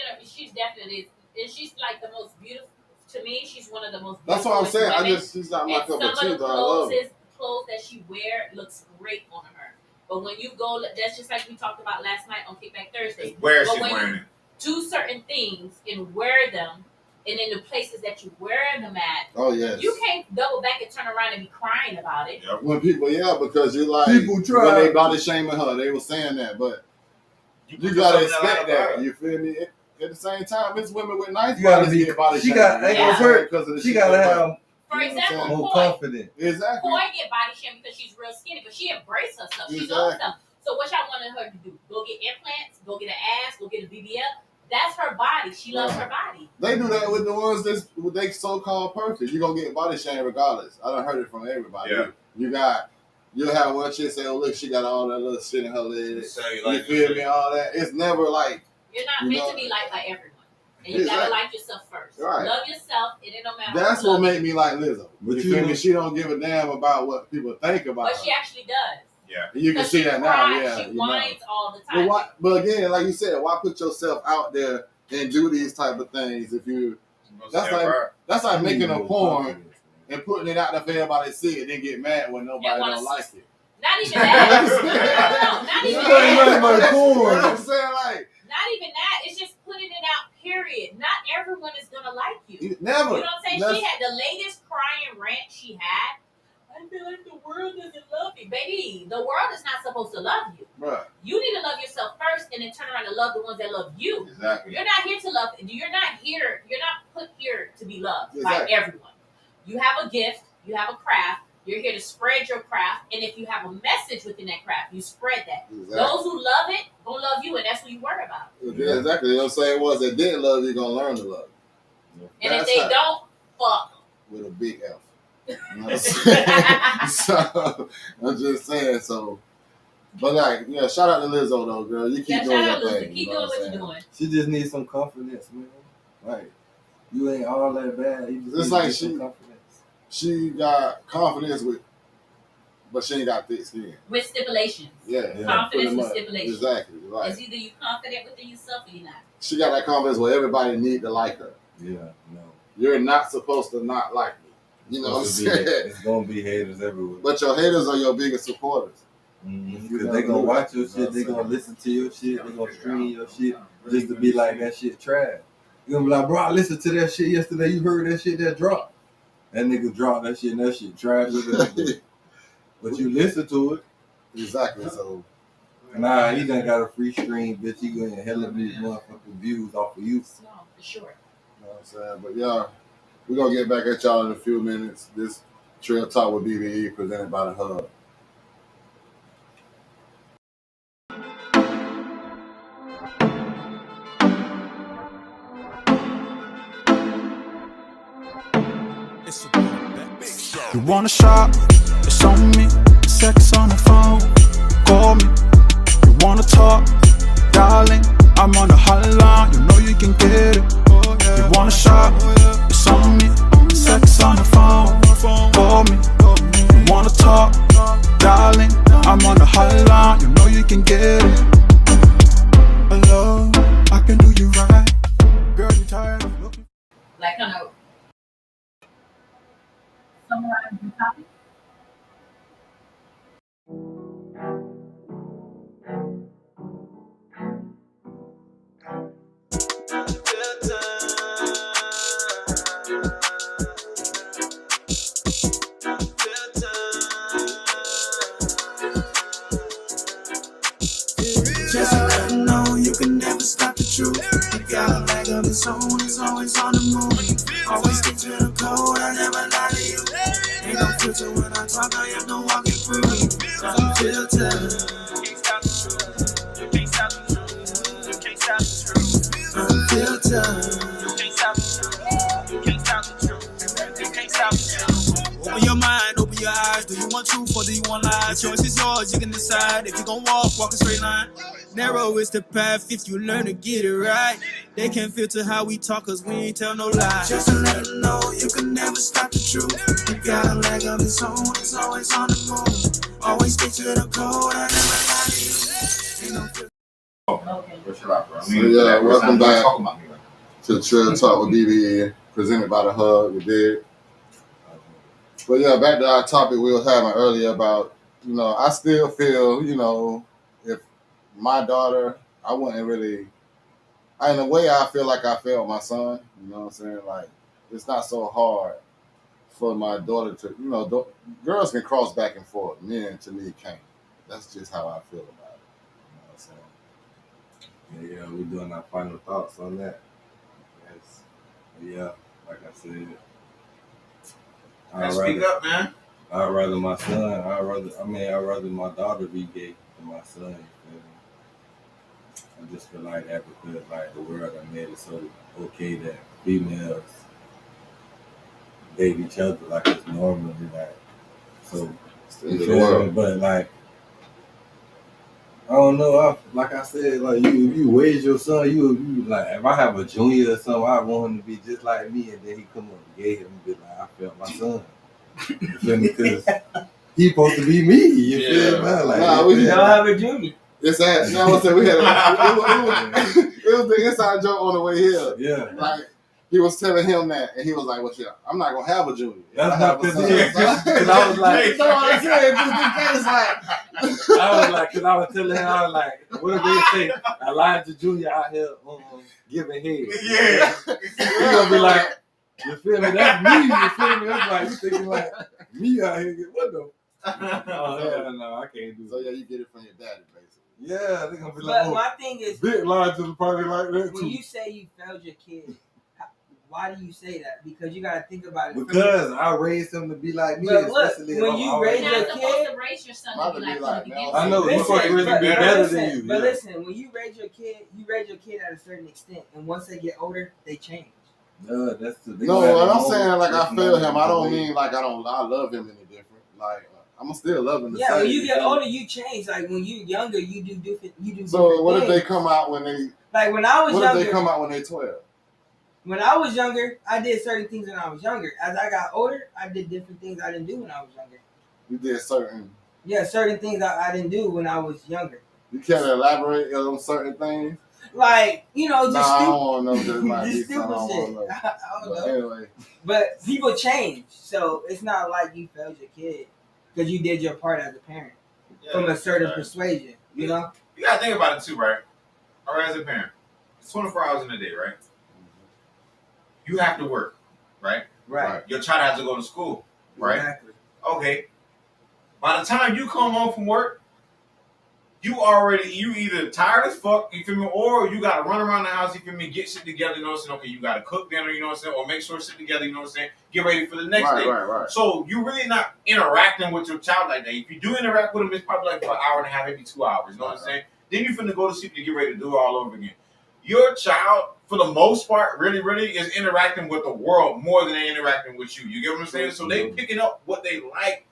B: definitely, and she's like the most beautiful. To me, she's one of the most.
C: That's what I'm
B: beautiful
C: saying.
B: women.
C: She's not my
B: And
C: cup
B: some
C: of
B: of
C: tea,
B: the
C: but I love her.
B: clothes that she wear looks great on her. But when you go, that's just like we talked about last night on Kickback Thursday.
F: Where
B: But
F: she's
B: when
F: wearing
B: you
F: it.
B: do certain things and wear them, and in the places that you wear them at,
C: Oh yes.
B: you can't double back and turn around and be crying about it.
F: Yep.
C: When people, because you like
D: People
C: when
D: try.
C: they body shaming her, they were saying that, but you
F: put
C: gotta
F: yourself in
C: expect
F: line
C: that.
F: about it.
C: You feel me? At the same time, it's women with nice
D: You gotta
C: bodies
D: be-
C: get body
D: she
C: shamed.
D: got-
B: ain't gonna
D: hurt.
C: because of the
D: She
C: shit
D: gotta
C: they
D: have
B: For
C: You know what I'm
B: example,
C: saying?
D: more
B: Koi.
D: confidence.
C: Exactly.
B: Koi get body shamed because she's real skinny, but she embraced herself. She
C: Exactly.
B: loves herself. So what y'all wanted her to do? Go get implants, go get an ass, go get a BBL. That's her body. She loves her body.
C: They do that with the ones that's they so-called perfect. You're gonna get body shame regardless. I done heard it from everybody.
F: Yeah.
C: You'll have one chick say, oh look, she got all that little shit in her legs.
F: Say,
C: You
F: like,
C: feel me? All that. It's never like
B: You're not
C: You
B: meant
C: know-
B: to be liked by everyone. And you gotta
C: Exactly.
B: like yourself first.
C: Right.
B: Love yourself, and it don't matter.
C: that's
B: who
C: what
B: loves
C: made me like Lizzo.
D: But
C: You
D: you
C: feel
D: know-
C: me? She don't give a damn about what people think
B: you.
C: about
B: But
C: her.
B: she actually does.
F: Yeah.
C: And you can
B: 'Cause
C: see
B: she
C: that now,
B: cries,
C: yeah.
B: She
C: you know.
B: whines all the
C: But
B: time.
C: why? But again, like you said, why put yourself out there and do these type of things if you? That's
F: Yeah,
C: like-
F: bro.
C: That's like making a
D: More
C: porn
D: confidence, man.
C: and putting it out there for everybody to see it, then get mad when nobody
B: And wanna
C: don't like it.
B: Not even that. No, not
C: You
B: even
C: know what I'm
B: that.
C: saying?
D: Like
C: That's
D: porn.
C: what I'm saying, like
B: Not even that. It's just putting it out. Period. Not everyone is gonna like you.
C: never.
B: You know what I'm saying?
C: That's-
B: She had the latest crying rant she had. I feel like the world doesn't love me. Baby, the world is not supposed to love you.
C: Bruh,
B: You need to love yourself first and then turn around and love the ones that love you.
C: exactly.
B: You're not here to love. You're not put here to be loved by
C: Exactly.
B: everyone. You have a gift. You have a craft. You're here to spread your craft. And if you have a message within that craft, you spread that.
C: Exactly.
B: Those who love it, gonna love you, and that's what you worry about.
C: Yeah, exactly. You know what I'm saying? Ones that didn't love you, gonna learn to love you.
B: And
C: That's
B: if they
C: how-
B: don't, fuck 'em.
C: with a big F. You know what I'm saying? So I'm just saying. So, but like, yeah, shout out to Lizzo though, girl. You keep
B: Yeah,
C: doing
B: shout
C: your
B: out, Lucy.
C: thing.
B: Keep
C: you know
B: doing what
C: I'm
B: you're
C: saying?
B: doing.
D: She just needs some confidence, man. Like you ain't all that bad. You just
C: It's
D: need
C: like
D: to get
C: she-
D: some confidence.
C: She got confidence but she ain't got thick skin.
B: With stipulations.
C: Yeah,
D: Yeah.
B: Confidence
C: pretty
B: with
C: much.
B: stipulations.
C: Exactly. Right.
B: It's either you confident within yourself or you're not.
C: She got that confidence where everybody need to like her.
D: Yeah, no.
C: You're not supposed to not like me. You know what I'm saying?
D: It's gonna be haters everywhere.
C: But your haters are your biggest supporters.
D: Because they gonna watch your shit, they gonna listen to your shit, they gonna stream your shit just to be like that shit trash. You gonna be like, bro, I listened to that shit yesterday. You heard that shit that dropped. That nigga dropped that shit and that shit trash. But you listen to it.
C: Exactly. So
D: Nah, he done got a free stream, bitch. He gonna hell of these motherfucking views off of you.
B: No, for sure.
C: you know what I'm saying? But yeah, we're gonna get back at y'all in a few minutes. This Trill Talk with BBE presented by the Hub.
A: You wanna shop? It's on me. Sex on the phone. Call me. You wanna talk? Darling, I'm on the hotline. You know you can get it. You wanna shop? It's on me. Sex on the phone. Call me. You wanna talk? Darling, I'm on the hotline. You know you can get it. Hello, I can do you right. Girl, you tired of looking?
B: Like, kind of summarize the topic.
A: Just to let them know you can never stop the truth. You got a leg of its own, it's always on the move. Always stick to the code, I never lie to you. Ain't no filter when I talk, I am no walking through. Unfiltered. You can't stop the truth. You can't stop the truth. Unfiltered. You can't stop the truth. You can't stop the truth. You can't stop the truth. Open your mind, open your eyes. Do you want truth or do you want lies? Choice is yours, you can decide. If you gon' walk a straight line. Narrow is the path if you learn to get it right. They can't filter how we talk cause we ain't tell no lies. Just to let them know you can never stop the truth. You got a leg of its own, it's always on the move. Always stick to the code, I never lie to you. Ain't no filter.
B: Okay.
F: Where should I, bro?
C: So yeah, welcome back
F: Talk about me,
C: to Trill Talk with BBE presented by the Hub. We did. But yeah, back to our topic we were having earlier about, I still feel, if my daughter, I wouldn't really, in a way I feel like I failed my son, you know what I'm saying? Like, it's not so hard for my daughter to, girls can cross back and forth, men to me can't. That's just how I feel about it, you know what I'm saying?
D: Yeah, we doing our final thoughts on that. Yes. Yeah, like I said.
F: Speak up, man.
D: I'd rather my son, I'd rather my daughter be gay than my son. You feel me? I just feel like that because like the world I made it so okay that females date each other like it's normal, like so. You feel me? But like I don't know. Like I said, like if you raise your son, you like if I have a junior or something, I want him to be just like me, and then he come up gay and be like, I felt my son. You feel me? Because he supposed to be me. You feel me? Like,
E: we don't have a junior.
C: It's that. You know what I'm saying? We had it was the inside joke on the way here.
D: Yeah.
C: Like he was telling him that, and he was like, "Well, shit, I'm not gonna have a junior."
D: That's not because I was like,
C: you know what I'm saying? It's like,
D: I was like, because I was telling him, I was like, what if they say Elijah Jr. out here giving head?
F: Yeah.
D: He gonna be like, you feel me? That's me. You feel me? That's like you thinking like me out here. What the? Oh hell no, I can't do
C: so
D: that.
C: yeah, you get it from your daddy, basically.
D: Yeah, they gonna be like,
E: But my thing is,
D: big line to the party like that
E: when
D: too.
E: you say you failed your kid, why do you say that? Because you got to think about it.
D: Because I raised him to be like me.
E: But look,
D: especially
E: when
D: if
E: you
D: I'm
E: raise
B: You're
E: your
B: not supposed
E: kid,
B: to raise your son
C: Not
B: to be
C: to be
B: like
C: like,
B: him.
C: man,
D: I know, you're supposed to really be better than you.
E: But
D: Yeah.
E: listen, when you raise your kid at a certain extent, and once they get older, they change.
D: No, that's the
C: No, what I'm saying, like I feel him. I don't mean like I love him any different. Like I'm gonna still love him the same.
E: Yeah, when you get older, you change. Like when you're younger, you do different.
C: So what if
E: things.
C: they come out when they?
E: Like when I was
C: What
E: younger.
C: if they come out when they 12?
E: When I was younger, I did certain things when I was younger. As I got older, I did different things I didn't do when I was younger.
C: You did certain.
E: Yeah, certain things I didn't do when I was younger.
C: You can't elaborate on certain things.
E: Like, just
C: I don't want to know. Just might be
E: just stupid
C: something
E: shit.
C: I
E: I
C: don't
E: don't
C: know.
E: know.
C: Anyway,
E: But people change, so it's not like you failed your kid because you did your part as a parent from a certain persuasion. You know.
F: You gotta think about it too, right? Or as a parent, it's 24 hours in a day, right? You have to work, right?
E: Right.
F: Your child has to go to school, right?
E: Exactly.
F: Okay. By the time you come home from work, you either tired as fuck, you feel me, or you gotta run around the house, you feel me, get shit together, you know what I'm saying? Okay, you gotta cook dinner, you know what I'm saying, or make sure shit together, you know what I'm saying, get ready for the next day.
C: Right.
F: So you really not interacting with your child like that. If you do interact with them, it's probably like for an hour and a half, maybe 2 hours, you know what I'm saying? Then you finna go to sleep to get ready to do it all over again. Your child, for the most part, really, really is interacting with the world more than they interacting with you. You get what I'm saying? So they picking up what they like.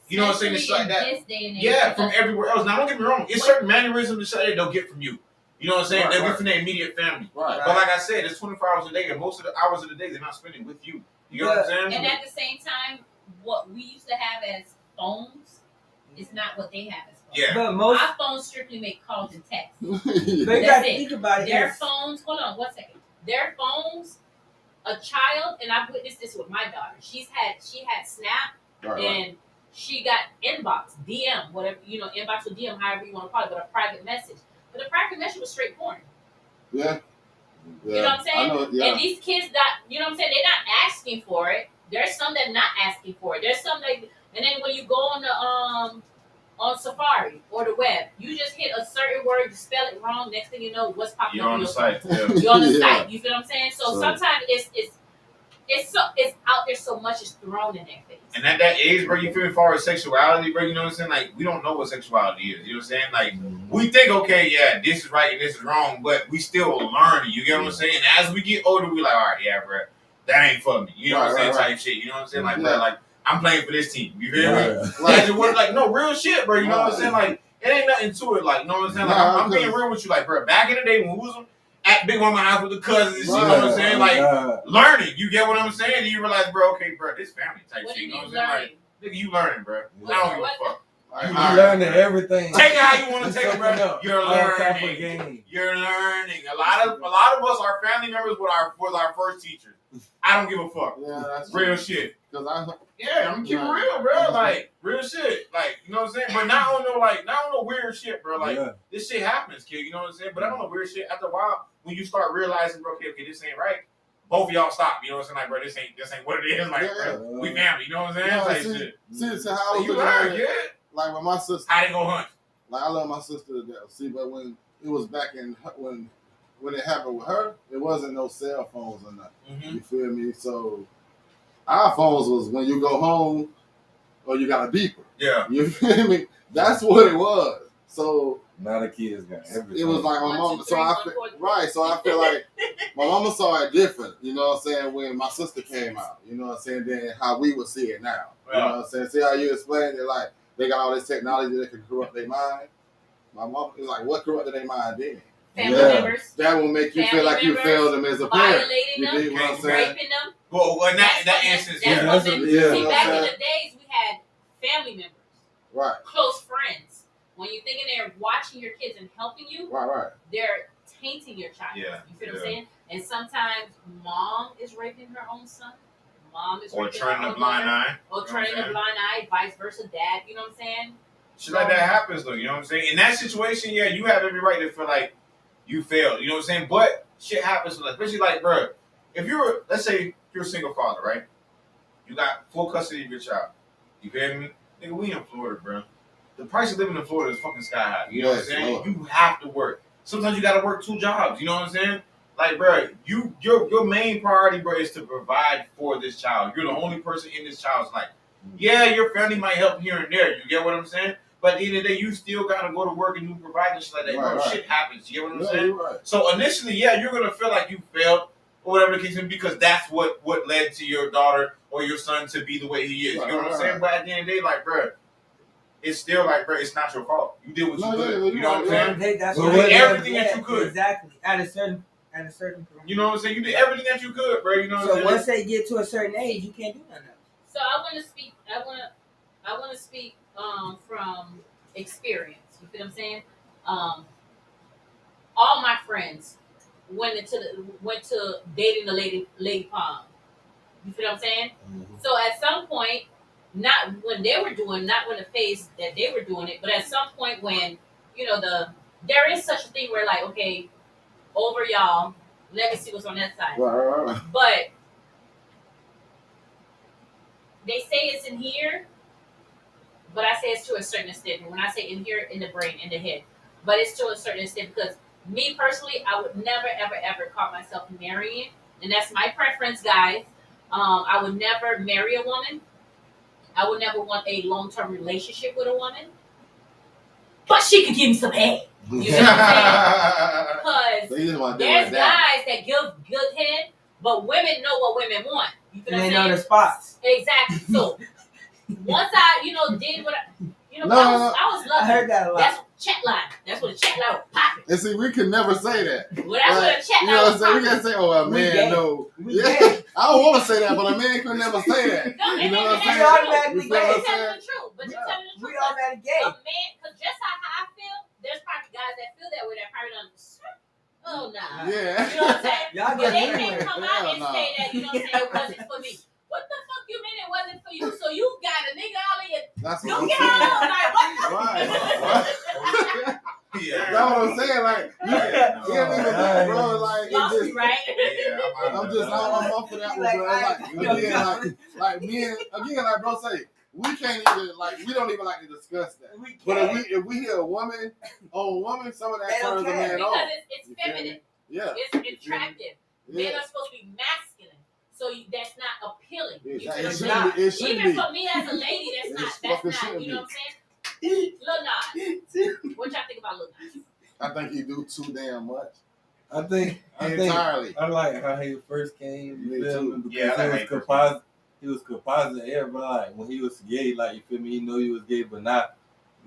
F: You know what I'm saying? It's like that.
B: This day and age,
F: Yeah, from everywhere else. Now, don't get me wrong. It's certain mannerisms and shit they'll get from you. You know what I'm saying? They'll get from their immediate family.
C: Right.
F: But like I said, it's 24 hours a day, and most of the hours of the day they're not spending with you. You know what I'm saying?
B: And at the same time, what we used to have as phones is not what they have as phones.
F: Yeah.
E: But most
B: Our phones strictly make calls and texts.
E: but you
B: That's
E: gotta
B: it.
E: think about it.
B: Their
E: Yes.
B: phones, hold on 1 second. Their phones, a child, and I've witnessed this with my daughter. She had Snap, and she got inbox, DM, whatever, inbox or DM, however you want to call it, but a private message. But the private message was straight porn.
C: Yeah.
B: You know what I'm saying?
C: I know, yeah.
B: And these kids not, you know what I'm saying? They're not asking for it. There's some that not asking for it. There's some that, and then when you go on the on Safari or the web, you just hit a certain word, you spell it wrong. Next thing you know, what's popping
F: You're
B: up
F: on the
B: your
F: site.
B: phone.
F: Yeah.
B: You're on the
C: Yeah.
B: site. You feel what I'm saying? So sometimes it's out there so much, it's thrown in their face.
F: And at that age, bro, you feel as far as sexuality, bro, you know what I'm saying? Like, we don't know what sexuality is. You know what I'm saying? Like, we think, okay, yeah, this is right and this is wrong, but we still learning. You get what I'm saying? And as we get older, we like, all right, yeah, bro, that ain't for me. You know what I'm saying? Type shit. You know what I'm saying? Like, bro, like, I'm playing for this team. You feel me? Like, no, real shit, bro. You know what I'm saying? Like, it ain't nothing to it. Like, you know what I'm saying? Like, I'm being real with you. Like, bro, back in the day when we was at Big Mama house with the cousins, you know what I'm saying? Like, learning. You get what I'm saying? And you realize, bro, okay, bro, this family type
B: What
F: shit.
B: do
F: You know
B: you
F: what I'm saying? Like, nigga, you learning, bro. I don't give a fuck.
D: You learning everything.
F: Take it how you want to take it, bro. You're
D: On top of
F: learning.
D: game.
F: You're learning. A lot of us are family members with our first teachers. I don't give a fuck.
C: Yeah, that's
F: Real shit.
C: Because
F: Yeah, I'm keeping real, bro. Like, real shit. Like, you know what I'm saying? But not on no weird shit, bro. Like, this shit happens, kid. You know what I'm saying? But I don't know weird shit. After a while, when you start realizing, bro, okay, this ain't right. Both of y'all stop. You know what I'm saying? Like, bro, this ain't what it is. Like, bro, we family. You know what I'm saying?
C: Yeah,
F: Like,
C: see,
F: shit.
C: see how I was
F: You
C: looking
F: learn,
C: at it,
F: yeah.
C: like when my sister,
F: I didn't go hunt.
C: like I love my sister to death. See, but when it was back in when it happened with her, it wasn't no cell phones or nothing.
F: Mm-hmm.
C: You feel me? So our phones was when you go home or you got a beeper.
F: Yeah.
C: You feel me? That's what it was. So
D: now the kids got everything.
C: it was like my
B: 1,
C: mom.
B: 2, 3,
C: So I
B: 1,
C: feel,
B: 4, 3.
C: right. So I feel like my mama saw it different. You know what I'm saying? When my sister came out. You know what I'm saying? Than how we would see it now. You know what I'm saying? See how you explain it? Like they got all this technology that can corrupt their mind. My mom was like, "What corrupted their mind then?"
B: Family members.
C: That will make you feel like you failed them as a parent.
B: Violating them,
C: dig what I'm saying?
B: raping them.
F: Well, in that instance,
B: See, back in
C: Yeah.
B: the days, we had family members,
C: Right.
B: close friends. When you're thinking they're watching your kids and helping you,
C: Right.
B: they're tainting your child.
F: Yeah,
B: You feel what I'm saying? And sometimes mom is raping her own son. Mom is
F: or
B: raping
F: turning
B: her
F: a
B: own
F: blind
B: daughter,
F: eye.
B: or turning a blind eye, vice versa. Dad, you know what I'm saying?
F: Shit like that happens though, you know what I'm saying? In that situation, yeah, you have every right to feel like you failed, you know what I'm saying? But shit happens, especially like, bro, if you're, let's say you're a single father, right? You got full custody of your child. You feel me? Nigga, we in Florida, bro. The price of living in Florida is fucking sky high. You know what I'm saying?
C: Lord.
F: You have to work. Sometimes you gotta work 2 jobs, you know what I'm saying? Like, bro, your main priority, bro, is to provide for this child. You're the only person in this child's life. Yeah, your family might help here and there. You get what I'm saying? But at the end of the day, you still gotta go to work and you provide and shit like that.
C: Right,
F: Bro,
C: right.
F: shit happens. You get what I'm
C: No,
F: saying?
C: you're right.
F: So initially, yeah, you're gonna feel like you failed or whatever the case may be because that's what led to your daughter or your son to be the way he is.
C: Right,
F: you know what I'm
C: right,
F: saying?
C: right.
F: But at the end of the day, like, bro, it's still like, bro, it's not your fault. You did what you could. You know what I'm saying?
E: Hey, that's
F: You
E: what
F: did
E: it is.
F: everything that you could.
E: Exactly. At a certain point.
F: You know what I'm saying? You did everything that you could, bro. You know what I'm
E: So
F: saying?
E: once they get to a certain age, you can't do nothing else.
B: So I want to speak from experience. You feel what I'm saying? All my friends went to dating the lady prom. You feel what I'm saying?
C: Mm-hmm.
B: So at some point, not when the phase that they were doing it, but at some point when there is such a thing where like, okay, over y'all, let me see what's on that side.
C: Right.
B: But they say it's in here, but I say it's to a certain extent. When I say in here, in the brain, in the head, but it's to a certain extent because me personally, I would never, ever, ever call myself marrying, and that's my preference, guys. I would never marry a woman. I would never want a long-term relationship with a woman, but she could give me some head. You know what I'm saying? Because there's guys that give good head, but women know what women want. You feel
E: And
B: what
E: they
B: I'm
E: know
B: saying?
E: the spots.
B: Exactly. So once I, did what I was lucky.
E: I heard that a lot.
B: That's chat line. That's what a chat line was popping.
C: And see, we can never say that.
B: Well, that's what a chat
C: You know
B: line
C: what I'm
B: was
C: saying? We
B: popping.
C: can't say, oh, a
E: We
C: man,
E: gay.
C: no.
E: We
C: Yeah,
E: gay.
C: I don't want to say that, but a man could never say that.
B: No,
C: You know what I'm
B: and
C: saying?
B: that's
E: automatically
C: You
B: But
C: feel
B: you're
C: what I'm
B: telling
C: saying?
B: the truth. But you're
C: Yeah.
B: telling the
E: We
B: truth.
E: automatic gay.
B: A man, because just how I feel, there's probably guys that feel that way that probably don't. Oh, nah.
C: Yeah.
B: You know what I'm saying?
E: Y'all
B: But
E: get
B: they
E: anywhere.
B: can't come out and
C: Hell no.
B: say that, it wasn't for me. What the fuck you mean it wasn't for you? So you got a nigga all in your
C: That's what
B: no
C: I'm
B: get
C: saying.
B: out. Like, what the
C: Right.
F: Yeah.
C: That's what I'm saying. Like, you can't even think, bro. Like, it's
B: Lost me,
C: just,
B: right?
F: Yeah,
C: I'm up for that one, bro. Like men, again, like bro say, we can't even we don't even like to discuss that.
E: We
C: But
E: can't.
C: if we hear a woman on a woman, some of that
E: They don't
C: turns a
E: care.
C: man
B: Because
C: on.
B: it's
C: You feel
B: feminine.
C: me? Yeah.
B: It's attractive. Men
C: Yeah.
B: are supposed to be masculine. So that's not appealing. You feel
C: It
B: what I'm
C: shouldn't
B: saying?
C: be. It shouldn't
B: Even
C: be.
B: for me as a lady,
C: It
B: that's
C: fucking
B: not,
C: shouldn't
B: you know
C: be.
B: what I'm saying? Lil Nas. What y'all think about Lil Nas?
C: I think he do too damn much.
D: I think
C: Entirely.
D: I like how he first came.
C: Me
D: You feel
C: too.
D: me? Because
F: Yeah, I like
D: he was composite. He was composite everybody. Like when he was gay, like you feel me, he knew he was gay, but not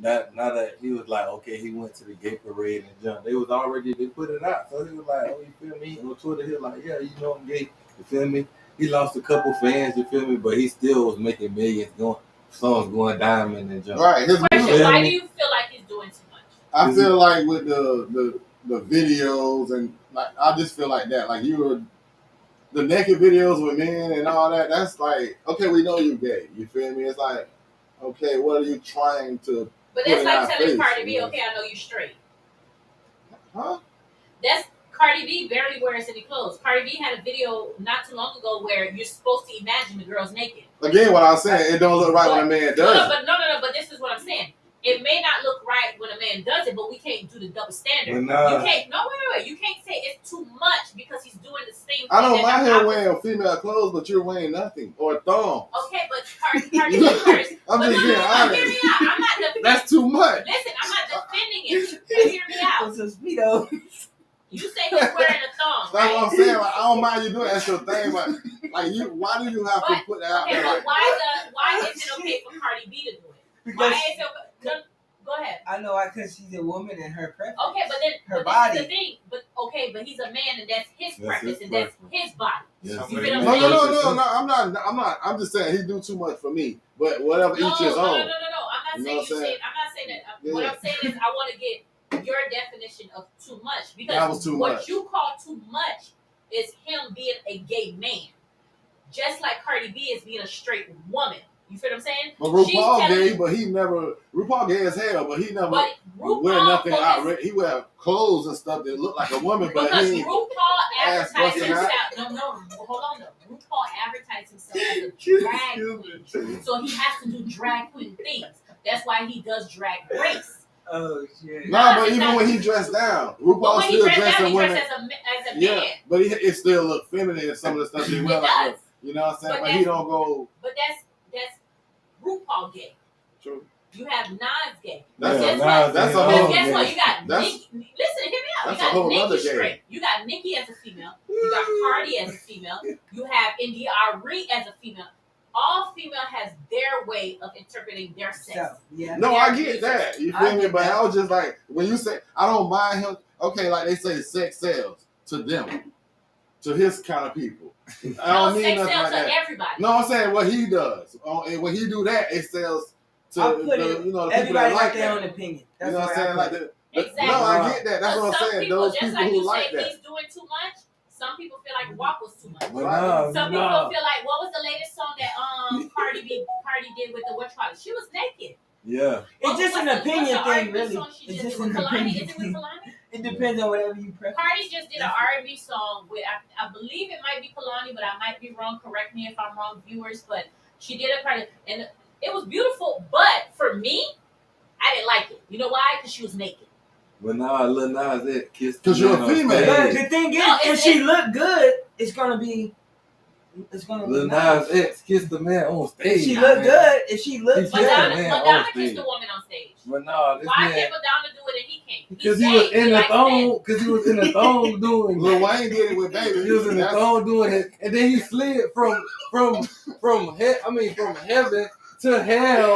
D: that he was like, okay, he went to the gay parade and jumped. They put it out. So he was like, oh, you feel me? On Twitter, he was like, yeah, you know I'm gay. You feel me? He lost a couple fans, you feel me? But he still was making millions, songs going diamond and jump.
C: Right. His
B: Question:
C: music.
B: why do you feel like he's doing too much?
C: I feel like with the videos and like I just feel like that. Like the naked videos with men and all that. That's like, okay, we know you gay. You feel me? It's like, okay, what are you trying to?
B: But
C: put
B: that's
C: in
B: like
C: our
B: telling
C: face,
B: Cardi B,
C: you know?
B: okay, I know you're straight.
C: Huh?
B: That's Cardi B barely wears any clothes. Cardi B had a video not too long ago where you're supposed to imagine the girl's naked.
C: Again, what I was saying, it don't look right when a man does it.
B: No. But this is what I'm saying. It may not look right when a man does it, but we can't do the double standard.
D: Nah.
B: You can't. No, wait. You can't say it's too much because he's doing the same thing.
C: I don't
B: that
C: mind
B: the
C: him wearing female clothes, but you're wearing nothing or thong.
B: Okay, but Cardi B first.
C: I'm
B: But
C: just being
B: hear
C: honest.
B: me out. I'm not defending.
C: That's too much.
B: Listen, I'm not defending it. But hear me out.
E: Some speedos.
B: You say he's wearing a thong,
C: That's what
B: right?
C: I'm saying. Like, I don't mind you doing that. That's your thing, but like why do you have to put that out
B: Okay,
C: there?
B: but
C: Like,
B: why is it okay for Cardi B to do it?
E: Because
B: Why is it? No, go ahead.
E: I know why, because she's a woman and her preference.
B: Okay, but then
E: Her
B: but
E: body.
B: this is the thing. But he's a man and that's his
D: That's
B: preference
D: his
B: and that's
D: preference.
B: his body.
D: Yes.
B: You feel what I'm saying?
C: No. I'm just saying he do too much for me. But whatever
B: No,
C: each his own.
B: I'm not
C: You know
B: saying
C: what I'm saying?
B: I'm not saying that.
C: Yeah.
B: What I'm saying is I want to get your definition of too much because
C: That was too
B: what
C: much.
B: you call too much is him being a gay man, just like Cardi B is being a straight woman. You feel what I'm saying?
C: But RuPaul
B: She's
C: gay, but he never. RuPaul gay as hell, but he never
B: But RuPaul
C: wear nothing
B: focus-
C: outrageous. He wear clothes and stuff that look like a woman, but
B: Because
C: he.
B: RuPaul
C: ass
B: advertised
C: busting out.
B: himself. No, hold on though. RuPaul advertised himself as a drag queen, so he has to do drag queen things. That's why he does drag race.
E: Oh, shit.
C: No, but even when he dressed down,
B: But
C: RuPaul
B: when he
C: still
B: dressed
C: dressing
B: down, he
C: women.
B: dressed as a
C: Yeah,
B: man.
C: but it still look feminine in some of the stuff he
B: It
C: wear.
B: does.
C: Like, you know what I'm saying?
B: But
C: But he don't go.
B: But that's RuPaul gay.
C: True.
B: You have Nas gay.
C: That's
B: Guess
C: a-
B: what?
C: that's a
B: Because
C: whole
B: guess what?
C: gay.
B: You got
C: That's-
B: Nicki. Listen, hear me out.
C: that's
B: You
C: a whole
B: got
C: other
B: Nicki
C: gay.
B: straight. You got Nicki as a female. You got Cardi as a female. You have India.Arie as a female. All female has their way of interpreting their sex.
E: So, yeah.
C: No, I get that. You
E: I
C: feel me?
E: get
C: But
E: that.
C: I was just like, when you say, I don't mind him. Okay, like they say, sex sells to them, to his kind of people. I don't
B: No,
C: mean
B: sex
C: nothing
B: sells
C: like
B: to
C: that.
B: everybody.
C: No, I'm saying what he does. And when he do that, it sells to
E: I put
C: the,
E: it,
C: you know, the people
E: everybody
C: that
E: got
C: like
E: their
C: that.
E: own opinion.
C: You
E: That's
C: know what I'm
E: why
C: saying?
E: I
C: Like
E: put it.
B: Exactly.
C: no, I get that. That's
B: But
C: what I'm
B: some
C: saying.
B: people,
C: Those
B: just
C: people
B: like
C: who
B: you
C: like
B: say,
C: that.
B: he's doing too much. Some people feel like WAP was too much.
D: But no,
B: Some
D: no.
B: people feel like what was the latest song that Cardi did with the whatchamacallit? She was naked.
D: Yeah.
E: It's just an opinion thing, really. It's just an opinion
B: Is it with
E: thing.
B: Kalani?
E: It depends on whatever you prefer.
B: Cardi just did an R&B song with I believe it might be Kalani, but I might be wrong. Correct me if I'm wrong, viewers. But She did a part, and it was beautiful. But for me, I didn't like it. You know why? Because she was naked.
D: But nah, Lil Nas X kissed.
C: 'Cause you're a
D: on
C: female.
D: stage.
E: But the thing is,
B: No,
E: if she look good, it's gonna
D: Lil
E: look
D: Nas
E: nice.
D: X kissed the man on stage.
E: If she look good, if she look
D: He's
E: good,
D: Madonna- man
B: Madonna
D: on
B: kissed
D: stage.
B: the woman on stage.
D: But nah, this
B: Why
D: man.
B: can't Madonna do it and he can't?
D: Because he was in the thong. Because he was in the thong doing.
C: Lil Wayne did it with Baby.
D: He was in the thong doing it, and then he slid from heaven to hell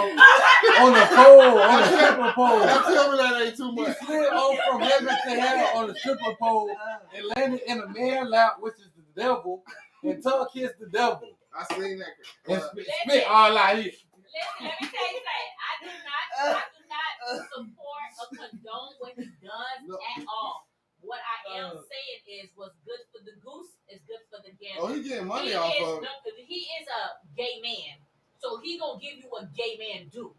D: on a pole, on a stripper pole.
C: Now tell me that ain't too
D: He
C: much.
D: slid off from heaven to hell on a stripper pole and landed in a man's lap, which is the devil, and tongue kissed the devil.
C: I seen that.
D: And spit all out here.
B: Listen, let me tell you something. I do not support or condone what he does at all. What I am saying is, what's good for the goose is good for the gander.
C: Oh, he getting money off of it.
B: He is a gay man, so he gonna give you what gay men do.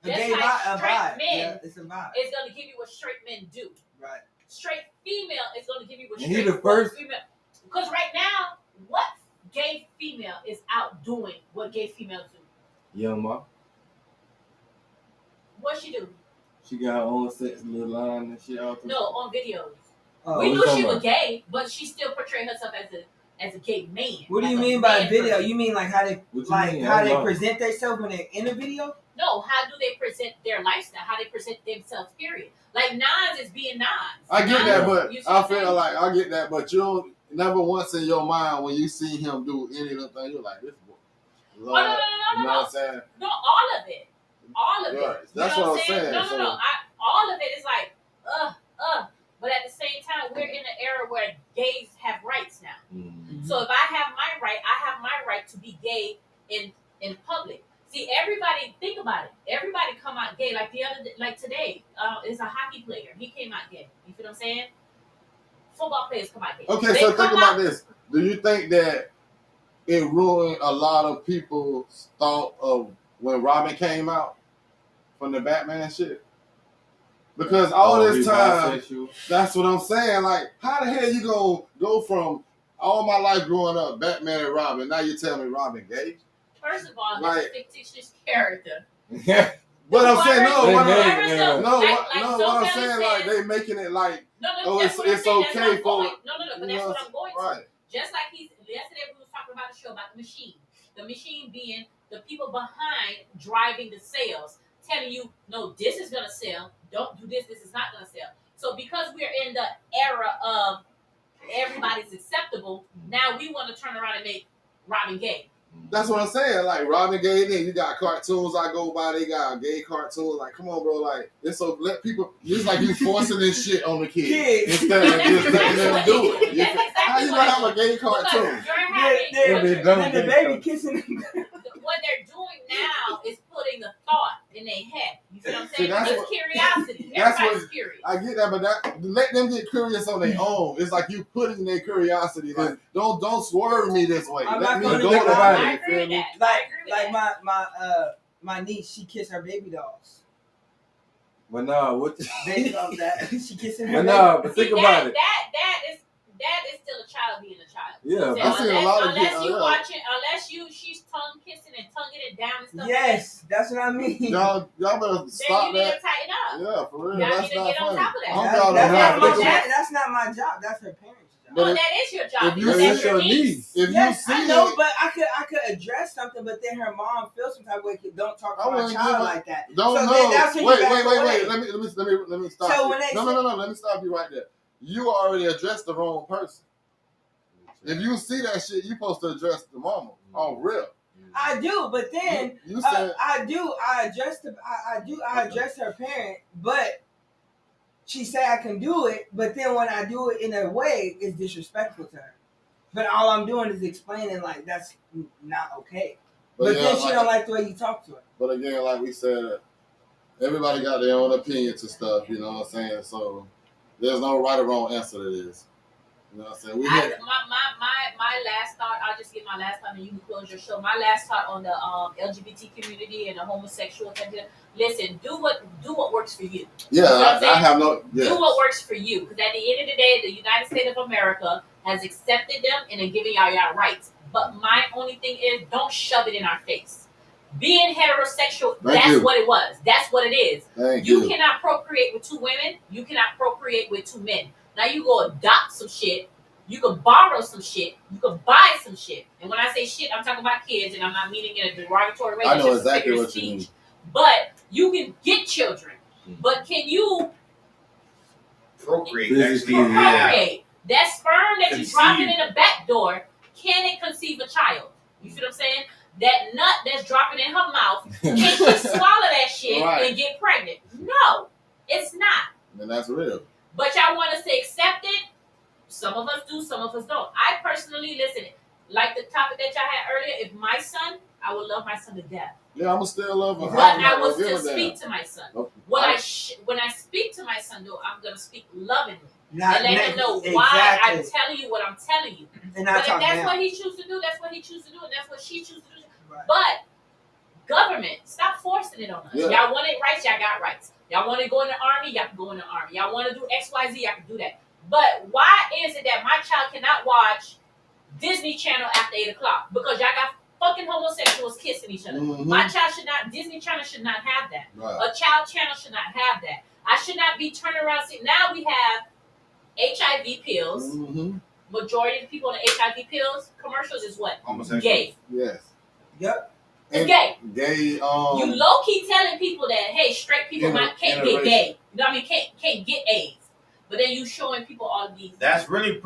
E: a
B: Just
E: gay
B: like
E: vibe.
B: straight men
E: Yeah, it's a vibe.
B: is gonna give you what straight men do.
E: Right.
B: Straight female is gonna give you what
D: And he
B: straight
D: the first-
B: female. Because right now, what gay female is out doing what gay females do?
D: Young Ma,
B: What she do?
D: she got her own sex little line and shit out there.
B: No, on videos.
E: Oh,
B: We
D: what
B: knew
D: you
B: she
D: talking
B: was
D: about?
B: gay, but she still portrayed herself as a gay man.
E: what do
B: Like
E: you
B: a
E: mean by
B: man
E: video?
B: person.
E: You mean like how they
D: What you mean?
E: how
D: How
E: they
D: long?
E: present themselves when they're in a video?
B: No, how do they present their lifestyle? How they present themselves, period. Like Nas is being Nas.
C: I get that, but
B: You see
C: I
B: what I'm
C: feel
B: saying?
C: like I get that, but you don't never once in your mind when you see him do any of the things, you're like, this boy.
B: Oh, no, no,
C: You know what I'm saying?
B: No, all of it. All of
C: Right.
B: it.
C: That's
B: you know
C: what I'm saying,
B: No,
C: so-
B: no. All of it is like, But at the same time, we're in an era where gays have rights now.
D: Mm.
B: So if I have my right, I have my right to be gay in public. See, everybody, think about it. Everybody come out gay. Like today, is a hockey player. He came out gay. You feel what I'm saying? Football players come out gay.
C: Okay,
B: They
C: so think
B: come
C: about
B: out-
C: this. Do you think that it ruined a lot of people's thought of when Robin came out from the Batman shit? Because all this
D: he's
C: time,
D: bisexual.
C: that's what I'm saying. Like, how the hell you gonna go from all my life growing up, Batman and Robin, now you tell me Robin gay?
B: First of all, he's
C: Like-
B: a fictitious character.
C: But I'm saying, no,
D: They
C: what
D: made
C: I'm,
D: it,
C: no,
D: yeah.
C: what I'm saying, like, they making it like,
B: No,
C: Oh,
B: that's
C: it's-
B: what I'm
C: it's
B: saying. That's
C: okay
B: what I'm
C: for-
B: going- No, but
C: you
B: that's
C: know,
B: what I'm going to.
C: right.
B: Just like yesterday we was talking about a show about the machine. The machine being the people behind driving the sales, telling you, no, this is gonna sell. Don't do this. This is not gonna sell. So because we're in the era of everybody's acceptable, now we want to turn around and make Robin gay.
C: That's what I'm saying. Like, Robin gay, then you got cartoons I go by, they got gay cartoons. Like, come on, bro. Like, it's so, let people, it's like you forcing this shit on the kids. Instead of just letting them do it.
B: That's exactly
C: How you
B: what
C: gonna have a gay
B: because
C: cartoon?
B: you're having
E: Then the baby kissing him.
B: what they're doing now is putting a thought in their head. You see what I'm
C: See,
B: saying?
C: that's
B: It's
C: what-
B: curiosity.
C: that's
B: Everybody's
C: what-
B: curious.
C: I get that, but let them get curious on their own. It's like you putting their curiosity. Like, don't swerve me this way.
E: I'm
C: Let
E: not
C: me
E: gonna
C: go
E: think
C: about
E: about
C: it.
B: I
C: You
B: agree
C: feel
B: with
C: me?
B: that. I
E: Like
B: agree with that.
E: my niece, she kissed her baby dolls.
D: But nah, what?
E: Baby dolls that she kissing her.
D: But
E: baby.
D: nah, but think
B: See,
D: about it.
B: That is still a child being a child.
D: Yeah,
B: So
C: I seen a lot of
B: unless
C: kids-
B: you
C: yeah.
B: watching, she's tongue kissing and tonguing it down and stuff.
E: Yes, that's what I mean.
C: Y'all better
B: Then
C: stop
B: you need
C: that.
B: to tighten up.
C: Yeah, for real.
B: Y'all
C: That's
B: need to
C: not
B: get on
C: funny.
B: top of that.
C: I hope
E: That's,
C: y'all
E: that's,
C: don't
E: not
C: have
E: my
C: to.
B: that-
E: that's not my job. That's her parents' job.
C: But
B: No,
C: if-
B: that is your job.
C: if you
B: because
C: see
B: that's your niece.
C: If
E: Yes,
C: you see
E: I know,
C: it,
E: but I could address something, but then her mom feels some type of way. Don't talk to
C: I
E: my
C: wouldn't
E: child
C: give a-
E: like that.
C: don't
E: so
C: know.
E: Then that's when you
C: Wait.
E: back away.
C: Let me stop.
E: So
C: you.
E: when they
C: No. Let me stop you right there. You already addressed the wrong person. If you see that shit, you supposed to address the mama. Oh, real.
E: I do, but then
C: You said
E: I address her parent, but she say I can do it. But then when I do it in a way, it's disrespectful to her. But all I'm doing is explaining like that's not okay. But
C: yeah,
E: then she don't like the way you talk to her.
C: But again, like we said, everybody got their own opinions and stuff. You know what I'm saying? So there's no right or wrong answer to this. You know what I'm saying? We had
B: My last thought, I'll just give my last thought and you can close your show. My last thought on the LGBT community and the homosexual thing. Listen, do what works for you.
C: yeah.
B: You know what I'm
C: I
B: saying?
C: have no. Yeah.
B: Do what works for you. Because at the end of the day, the United States of America has accepted them and then giving y'all rights. But my only thing is don't shove it in our face. being heterosexual,
C: Thank
B: that's
C: you.
B: what it was. That's what it is.
C: Thank
B: You
C: you.
B: cannot procreate with 2 women. You cannot procreate with 2 men. Now you go adopt some shit. You can borrow some shit. You can buy some shit. And when I say shit, I'm talking about kids, and I'm not meaning in a derogatory way.
C: I
B: It's
C: know
B: just a
C: exactly
B: figure of
C: what you mean.
B: speech. But you can get children. But can you
F: Procreate.
D: Physically,
F: Actually,
B: procreate? That sperm that you dropping
F: Conceive.
B: in the back door, can it conceive a child? You see what I'm saying? That nut that's dropping in her mouth, can she swallow that shit
C: Right.
B: and get pregnant? No, it's not.
C: And that's real.
B: But y'all want us to accept it? Some of us do, some of us don't. I personally, listen, like the topic that y'all had earlier, if my son, I would love my son to death.
C: Yeah, I'ma still love her.
B: But I will still speak to my son.
C: Nope.
B: When I speak to my son, though, I'm going to speak lovingly.
E: Not
B: And let him know
E: exactly.
B: why I'm telling you what I'm telling you.
E: And
B: But
E: I
B: if
E: talk
B: that's
E: down.
B: what he chooses to do, that's what he chooses to do, and that's what she chooses to do.
E: Right.
B: But government, stop forcing it on us.
C: Yeah.
B: Y'all want it rights, y'all got rights. Y'all want to go in the army, y'all can go in the army. Y'all want to do XYZ, y'all can do that. But why is it that my child cannot watch Disney Channel after 8 o'clock? Because y'all got fucking homosexuals kissing each other.
C: Mhm.
B: My child should not, Disney Channel should not have that.
C: Right.
B: A child channel should not have that. I should not be turning around. See, now we have HIV pills.
C: Mm-hmm.
B: Majority of the people on the HIV pills commercials is what?
F: homosexual.
B: Gay.
C: Yes.
E: Yep.
B: It's gay.
C: Gay.
B: You low key telling people that hey, straight people can't get gay. You know what I mean? Can't get AIDS. But then you showing people all these.
F: That's really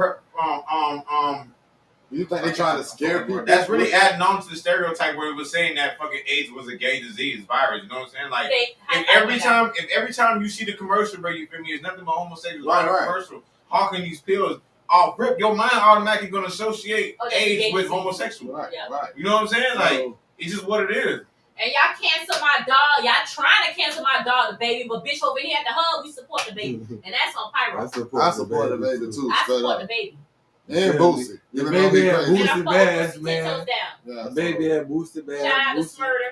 C: You think they trying to scare people?
F: That's really adding on to the stereotype where it was saying that fucking AIDS was a gay disease virus. You know what I'm saying? Like if every time you see the commercial, bro, you feel me? It's nothing but homosexuals
C: Right,
F: on the
C: right.
F: commercial hawking these pills. Oh, rip, your mind automatically gonna associate
B: Oh, that's gay
F: AIDS with
B: disease.
F: homosexual.
C: Right.
B: Yeah.
C: Right.
F: You know what I'm saying? Like
C: So,
F: it's just what it is.
B: And y'all cancel my dog. Y'all trying to cancel my dog, the baby, but bitch over here at the hub, we support the baby, and that's on Pyro.
C: I support the baby too.
B: I
C: Straight
B: support
C: up.
B: the baby.
C: And Boosie.
D: The
C: Even though
D: baby
C: he
D: had
C: crazy.
B: And I
D: Boosted
B: fuck
D: bass,
B: with
D: man.
B: 10 toes down.
C: Yeah,
D: The
C: so-
D: baby had boosted bass.
B: Shout out to
D: boosted.
B: Smurder.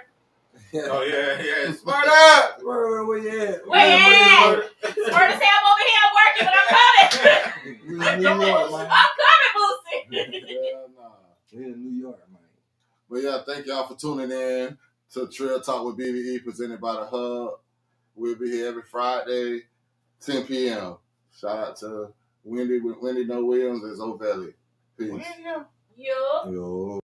F: Oh yeah. Smart up.
D: Where you at?
B: Where you at? Smurder say I'm over here working, but I'm coming.
D: We in New York, man.
B: I'm coming, Boosie.
C: Hell nah.
D: We in New York, man.
C: But yeah, thank y'all for tuning in to Trill Talk with BBE presented by the Hub. We'll be here every Friday, 10 p.m. Shout out to Wendy No Williams and Zoe Valley. Peace.
B: Yo.
D: Yo.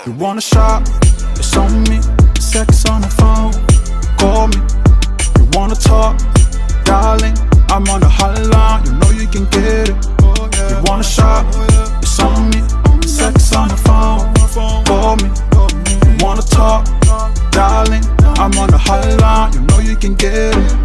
A: You wanna shop? It's on me. Sex on the phone. Call me. You wanna talk? Darling, I'm on the hotline. You know you can get it. You wanna shop? It's on me. Sex on the phone. Call me. You wanna talk? Darling, I'm on the hotline. You know you can get it.